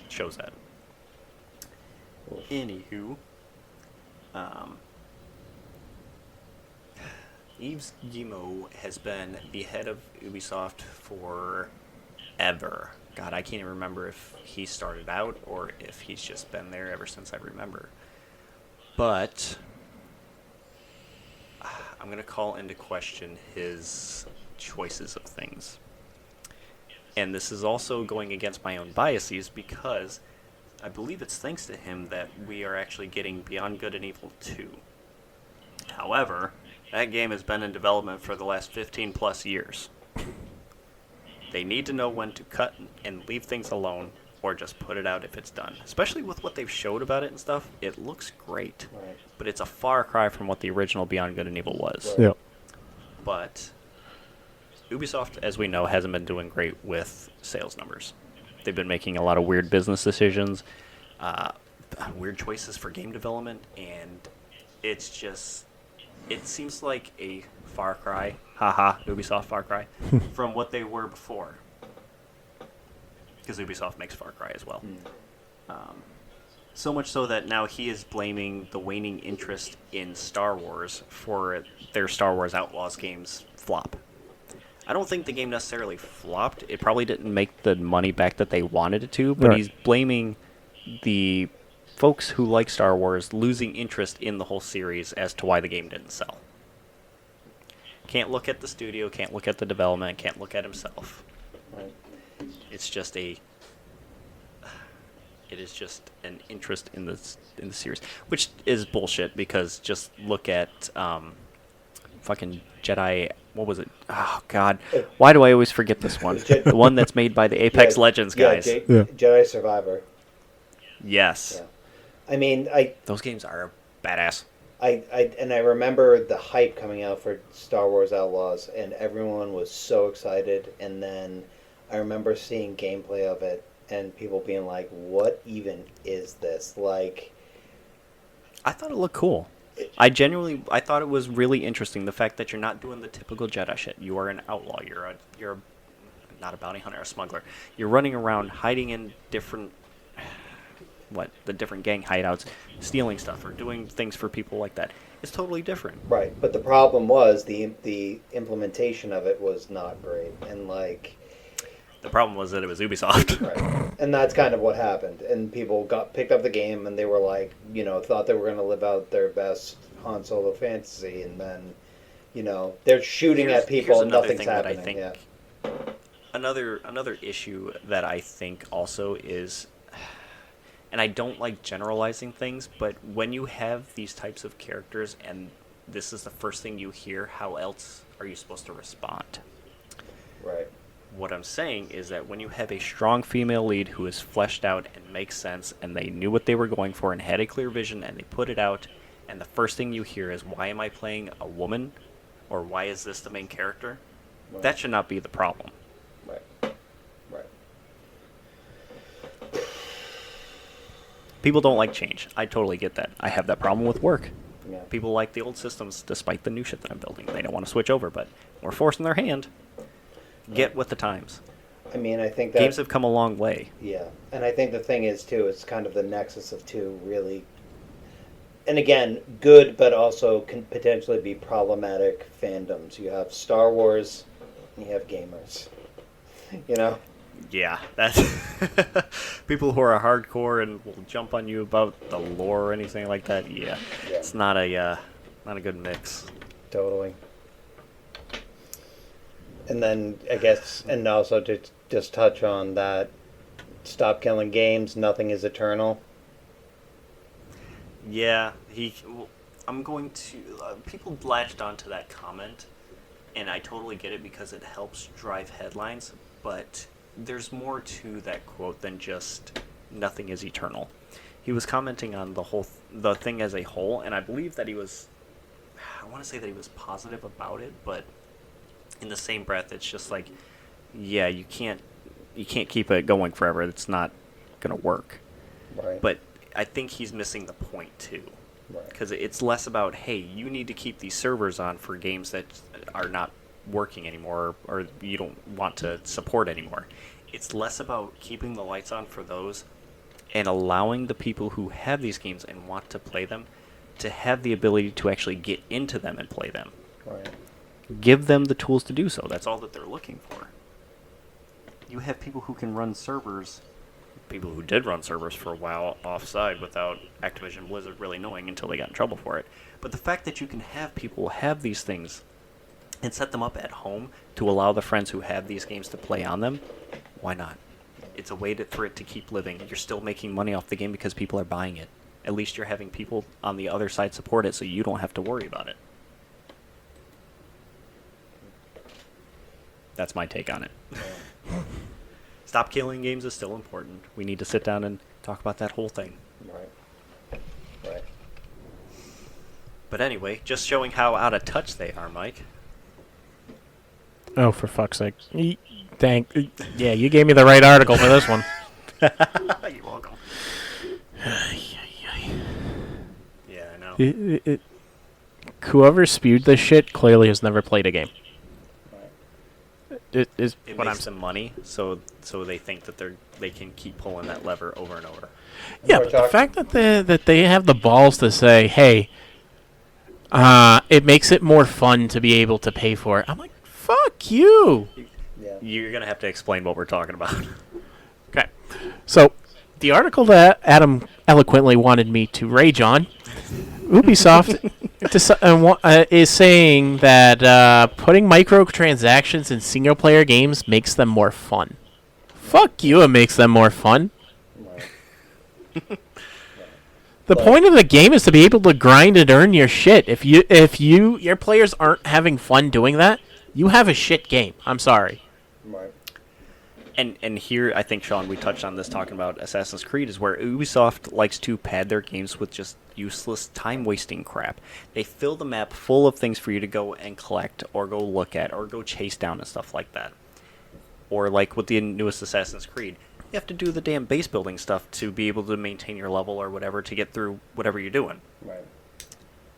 shows that. Anywho, um, Yves Guillemot has been the head of Ubisoft for ever. God, I can't even remember if he started out or if he's just been there ever since I remember. But I'm going to call into question his choices of things. And this is also going against my own biases because I believe it's thanks to him that we are actually getting Beyond Good and Evil 2. However, that game has been in development for the last 15 plus years. They need to know when to cut and leave things alone or just put it out if it's done. Especially with what they've showed about it and stuff, it looks great. Right. But it's a far cry from what the original Beyond Good and Evil was. Right. Yep. But Ubisoft, as we know, hasn't been doing great with sales numbers. They've been making a lot of weird business decisions, weird choices for game development, and it's just, it seems like a far cry, haha, Ubisoft Far Cry, from what they were before. Because Ubisoft makes Far Cry as well. So much so that now he is blaming the waning interest in Star Wars for their Star Wars Outlaws games flop. I don't think the game necessarily flopped. It probably didn't make the money back that they wanted it to, but Right. he's blaming the folks who like Star Wars losing interest in the whole series as to why the game didn't sell. Can't look at the studio, can't look at the development, can't look at himself. Right. It's just a... It is just an interest in the series, which is bullshit because just look at fucking Jedi. What was it? Oh God, why do I always forget this one? The one that's made by the Apex Legends guys. Jedi Survivor. Yes, I mean, those games are badass. I remember the hype coming out for Star Wars Outlaws, and everyone was so excited. And then I remember seeing gameplay of it, and people being like, "What even is this?" Like, I thought it looked cool. I thought it was really interesting. The fact that you're not doing the typical Jedi shit. You are an outlaw. You're not a bounty hunter, a smuggler. You're running around hiding in different the different gang hideouts, stealing stuff or doing things for people like that. It's totally different. right. But the problem was the implementation of it was not great, and like. The problem was that it was Ubisoft. Right. And that's kind of what happened. And people picked up the game and they were like, thought they were going to live out their best Han Solo fantasy, and then, they're shooting at people and nothing's happening. That I think, yeah. Another issue that I think also is, and I don't like generalizing things, but when you have these types of characters and this is the first thing you hear, how else are you supposed to respond? Right. What I'm saying is that when you have a strong female lead who is fleshed out and makes sense, and they knew what they were going for and had a clear vision, and they put it out, and the first thing you hear is, why am I playing a woman? Or why is this the main character? Right. That should not be the problem. Right. Right. People don't like change. I totally get that. I have that problem with work. Yeah. People like the old systems despite the new shit that I'm building. They don't want to switch over, but we're forcing their hand. Get with the times. I mean, I think that games have come a long way. Yeah, and I think the thing is too, it's kind of the nexus of two really, and again, good but also can potentially be problematic fandoms. You have Star Wars, and you have gamers. Yeah, that's people who are hardcore and will jump on you about the lore or anything like that. Yeah. It's not a good mix. Totally. And then I guess, and also to just touch on that, stop killing games. Nothing is eternal. Yeah, I'm going to. People latched onto that comment, and I totally get it because it helps drive headlines. But there's more to that quote than just "nothing is eternal." He was commenting on the thing as a whole, and I believe that he was. I want to say that he was positive about it, but in the same breath, it's just like, yeah, you can't keep it going forever. It's not gonna work. Right. But I think he's missing the point too, because it's less about, hey, you need to keep these servers on for games that are not working anymore or you don't want to support anymore. It's less about keeping the lights on for those and allowing the people who have these games and want to play them to have the ability to actually get into them and play them. Right. Give them the tools to do so. That's all that they're looking for. You have people who can run servers, people who did run servers for a while offside without Activision Blizzard really knowing until they got in trouble for it. But the fact that you can have people have these things and set them up at home to allow the friends who have these games to play on them, why not? It's a way for it to keep living. You're still making money off the game because people are buying it. At least you're having people on the other side support it so you don't have to worry about it. That's my take on it. Stop killing games is still important. We need to sit down and talk about that whole thing. Right. But anyway, just showing how out of touch they are, Mike. Oh, for fuck's sake. Yeah, you gave me the right article for this one. You're welcome. Yeah, I know. Whoever spewed this shit clearly has never played a game. is It what I'm makes them money, so they think that they can keep pulling that lever over and over. Yeah, but the fact that they have the balls to say, "Hey, it makes it more fun to be able to pay for it." I'm like, "Fuck you." Yeah. You're gonna have to explain what we're talking about. Okay, so the article that Adam eloquently wanted me to rage on, Ubisoft is saying that putting microtransactions in single-player games makes them more fun. Fuck you! It makes them more fun. Right. The But- point of the game is to be able to grind and earn your shit. If your players aren't having fun doing that, you have a shit game. I'm sorry. Right. And here, I think, Sean, we touched on this talking about Assassin's Creed, is where Ubisoft likes to pad their games with just useless, time-wasting crap. They fill the map full of things for you to go and collect, or go look at, or go chase down and stuff like that. Or like with the newest Assassin's Creed, you have to do the damn base building stuff to be able to maintain your level or whatever to get through whatever you're doing. Right.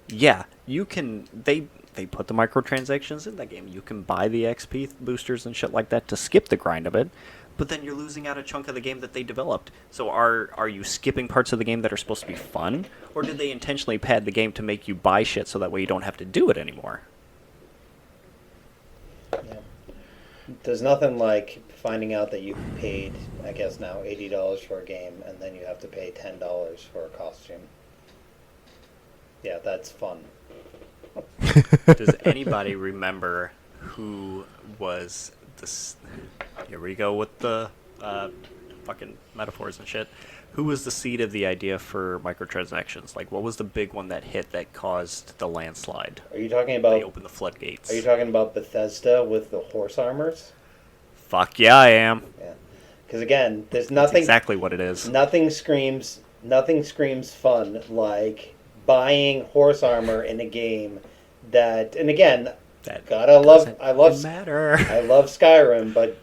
Yeah, you can. They put the microtransactions in that game. You can buy the XP boosters and shit like that to skip the grind of it, but then you're losing out a chunk of the game that they developed. So are you skipping parts of the game that are supposed to be fun, or did they intentionally pad the game to make you buy shit so that way you don't have to do it anymore? Yeah. There's nothing like finding out that you paid, I guess now $80 for a game, and then you have to pay $10 for a costume. Yeah, that's fun. Does anybody remember who was this? Here we go with the fucking metaphors and shit. Who was the seed of the idea for microtransactions? Like, what was the big one that hit that caused the landslide? Are you talking They about? opened the floodgates. Are you talking about Bethesda with the horse armors? Fuck yeah, I am. Yeah. Because again, there's That's nothing. exactly what it is. Nothing screams fun like buying horse armor in a game that. And again, That I love matter. I love Skyrim, but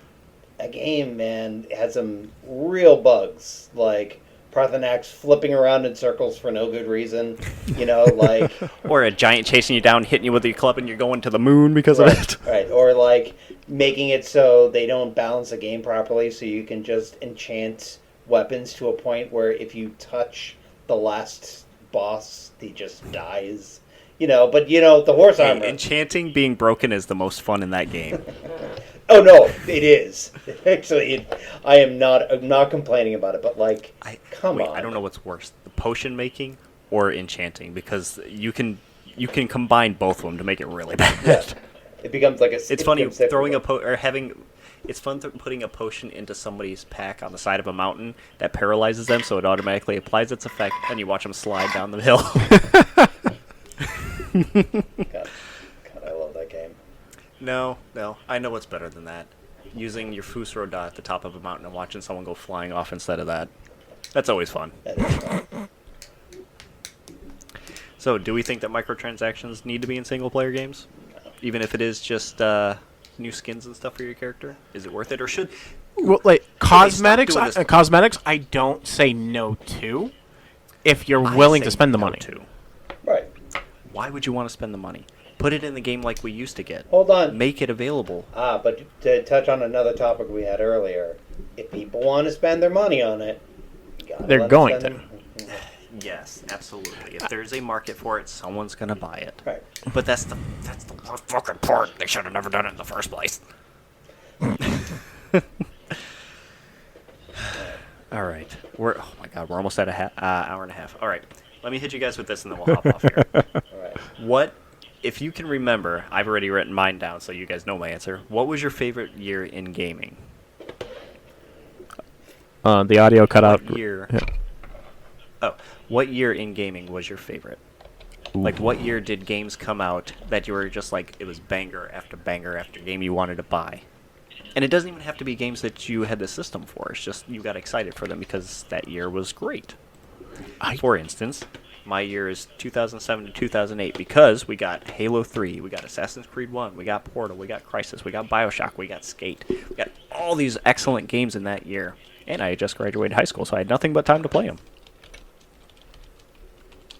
a game, man, has some real bugs like Parthenax flipping around in circles for no good reason. You know, like Or a giant chasing you down, hitting you with your club, and you're going to the moon because of it. right, or like making it so they don't balance the game properly, so you can just enchant weapons to a point where if you touch the last boss, he just dies. You know, but the horse armor. Hey, enchanting being broken is the most fun in that game. Oh no, it is. Actually, I'm not complaining about it, but like, come on. I don't know what's worse, the potion making or enchanting, because you can combine both of them to make it really bad. Yeah. It becomes like a. It's funny throwing it's fun putting a potion into somebody's pack on the side of a mountain that paralyzes them, so it automatically applies its effect, and you watch them slide down the hill. God, I love that game. No, I know what's better than that. Using your Fusro dot at the top of a mountain and watching someone go flying off instead of that. That's always fun. That is fun. So, do we think that microtransactions need to be in single-player games? Even if it is just new skins and stuff for your character? Is it worth it, or should... Well, like cosmetics, doing this? cosmetics, I don't say no to, if you're I willing say to spend the no money. to. Right. Why would you want to spend the money? Put it in the game like we used to get. Hold on. Make it available. But to touch on another topic we had earlier, if people want to spend their money on it, you gotta They're let them going spend to. them. Yes, absolutely. If there's a market for it, someone's gonna buy it. Right. But that's the worst fucking part. They should have never done it in the first place. All right, we're almost at a hour and a half. All right, let me hit you guys with this, and then we'll hop off here. All right. What, if you can remember? I've already written mine down, so you guys know my answer. What was your favorite year in gaming? The audio cut out. What year? Yeah. Oh, what year in gaming was your favorite? Like, what year did games come out that you were just like, it was banger after game you wanted to buy? And it doesn't even have to be games that you had the system for. It's just you got excited for them because that year was great. For instance, my year is 2007 to 2008 because we got Halo 3, we got Assassin's Creed 1, we got Portal, we got Crysis, we got Bioshock, we got Skate. We got all these excellent games in that year. And I had just graduated high school, so I had nothing but time to play them.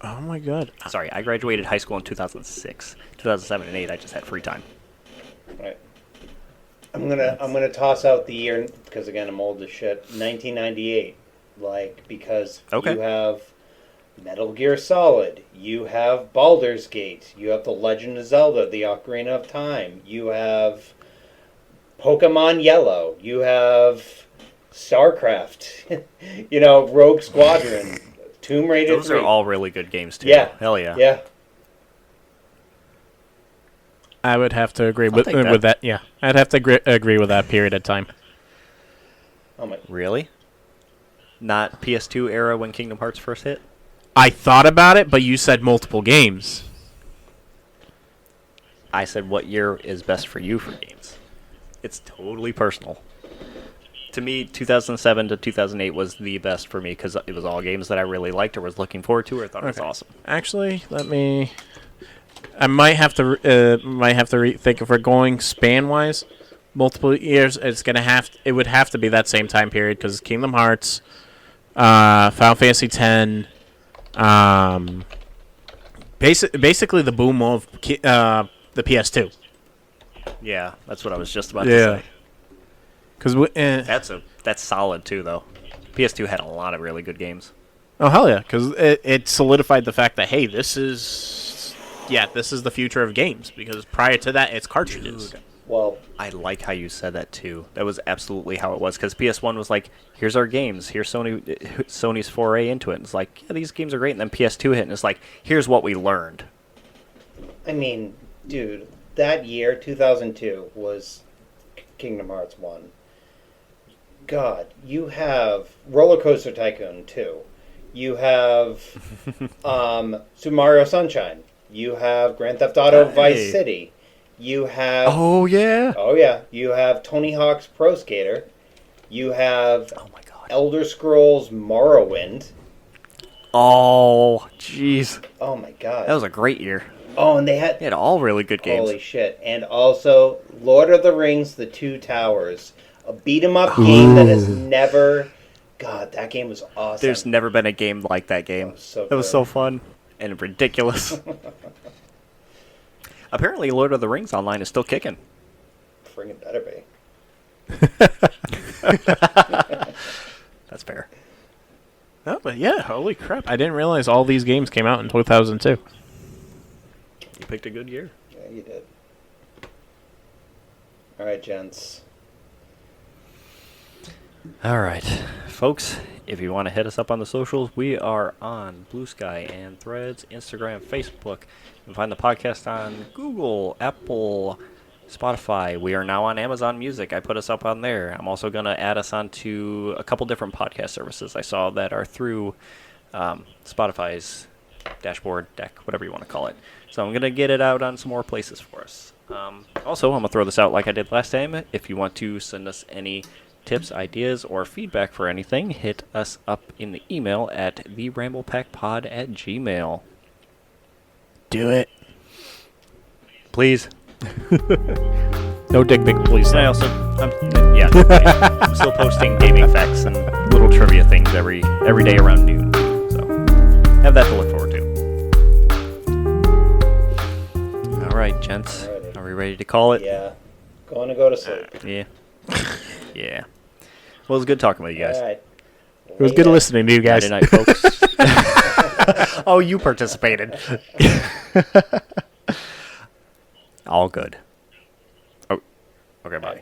Oh my god. Sorry, I graduated high school in 2006. 2007 and 8, I just had free time. Right. I'm gonna toss out the year because again I'm old as shit. 1998, like because Okay. you have Metal Gear Solid, you have Baldur's Gate, you have The Legend of Zelda: The Ocarina of Time, you have Pokemon Yellow, you have StarCraft, Rogue Squadron, Tomb Raider Those 3. are all really good games too. Yeah. Hell yeah. Yeah. I would have to agree I'll take that. with that. Yeah, I'd have to agree with that period of time. Oh my. Really? Not PS2 era when Kingdom Hearts first hit? I thought about it, but you said multiple games. I said, what year is best for you for games? It's totally personal. To me, 2007 to 2008 was the best for me because it was all games that I really liked or was looking forward to or thought was Okay. awesome. Actually, I might have to rethink if we're going span wise, multiple years. It would have to be that same time period because Kingdom Hearts, Final Fantasy X, basically the boom of the PS2. Yeah, that's what I was just about to say. Because That's solid too, though. PS2 had a lot of really good games. oh hell yeah, because it solidified the fact that hey, this is the future of games. Because prior to that, it's cartridges. Dude, Well, I like how you said that too. That was absolutely how it was. Because PS1 was like, here's our games. Here's Sony's foray into it. It's like, yeah, these games are great. And then PS2 hit, and it's like, here's what we learned. I mean, dude, that year 2002 was Kingdom Hearts 1. God, you have Roller Coaster Tycoon 2. You have Super Mario Sunshine. You have Grand Theft Auto Vice City. You have Oh yeah. oh yeah, you have Tony Hawk's Pro Skater. You have Oh my god. Elder Scrolls Morrowind. Oh jeez. Oh my god. That was a great year. Oh, and they had They had all really good games. holy shit. And also Lord of the Rings: The Two Towers, a beat 'em up game that has never God, that game was awesome. There's never been a game like that game. so It was good. so fun and ridiculous. Apparently, Lord of the Rings Online is still kicking. Friggin' better be. That's fair. Oh, but yeah, holy crap! I didn't realize all these games came out in 2002. You picked a good year. Yeah, you did. All right, gents. All right, folks, if you want to hit us up on the socials, we are on Blue Sky and Threads, Instagram, Facebook. You can find the podcast on Google, Apple, Spotify. We are now on Amazon Music. I put us up on there. I'm also going to add us onto a couple different podcast services I saw that are through Spotify's dashboard, deck, whatever you want to call it. So I'm going to get it out on some more places for us. Also, I'm going to throw this out like I did last time. If you want to send us any tips, ideas, or feedback for anything, hit us up in the email at theramblepackpod@gmail.com. Do it. Please. No dick pic, please. And I also, I'm still posting gaming facts and little trivia things every day around noon. So have that to look forward to. All right, gents, Alrighty. are we ready to call it? Yeah. Going to go to sleep. Yeah. Yeah. Well, it was good talking with you guys. All right. It was good listening to you guys. Friday night, folks. Oh, you participated. All good. Oh, okay, bye.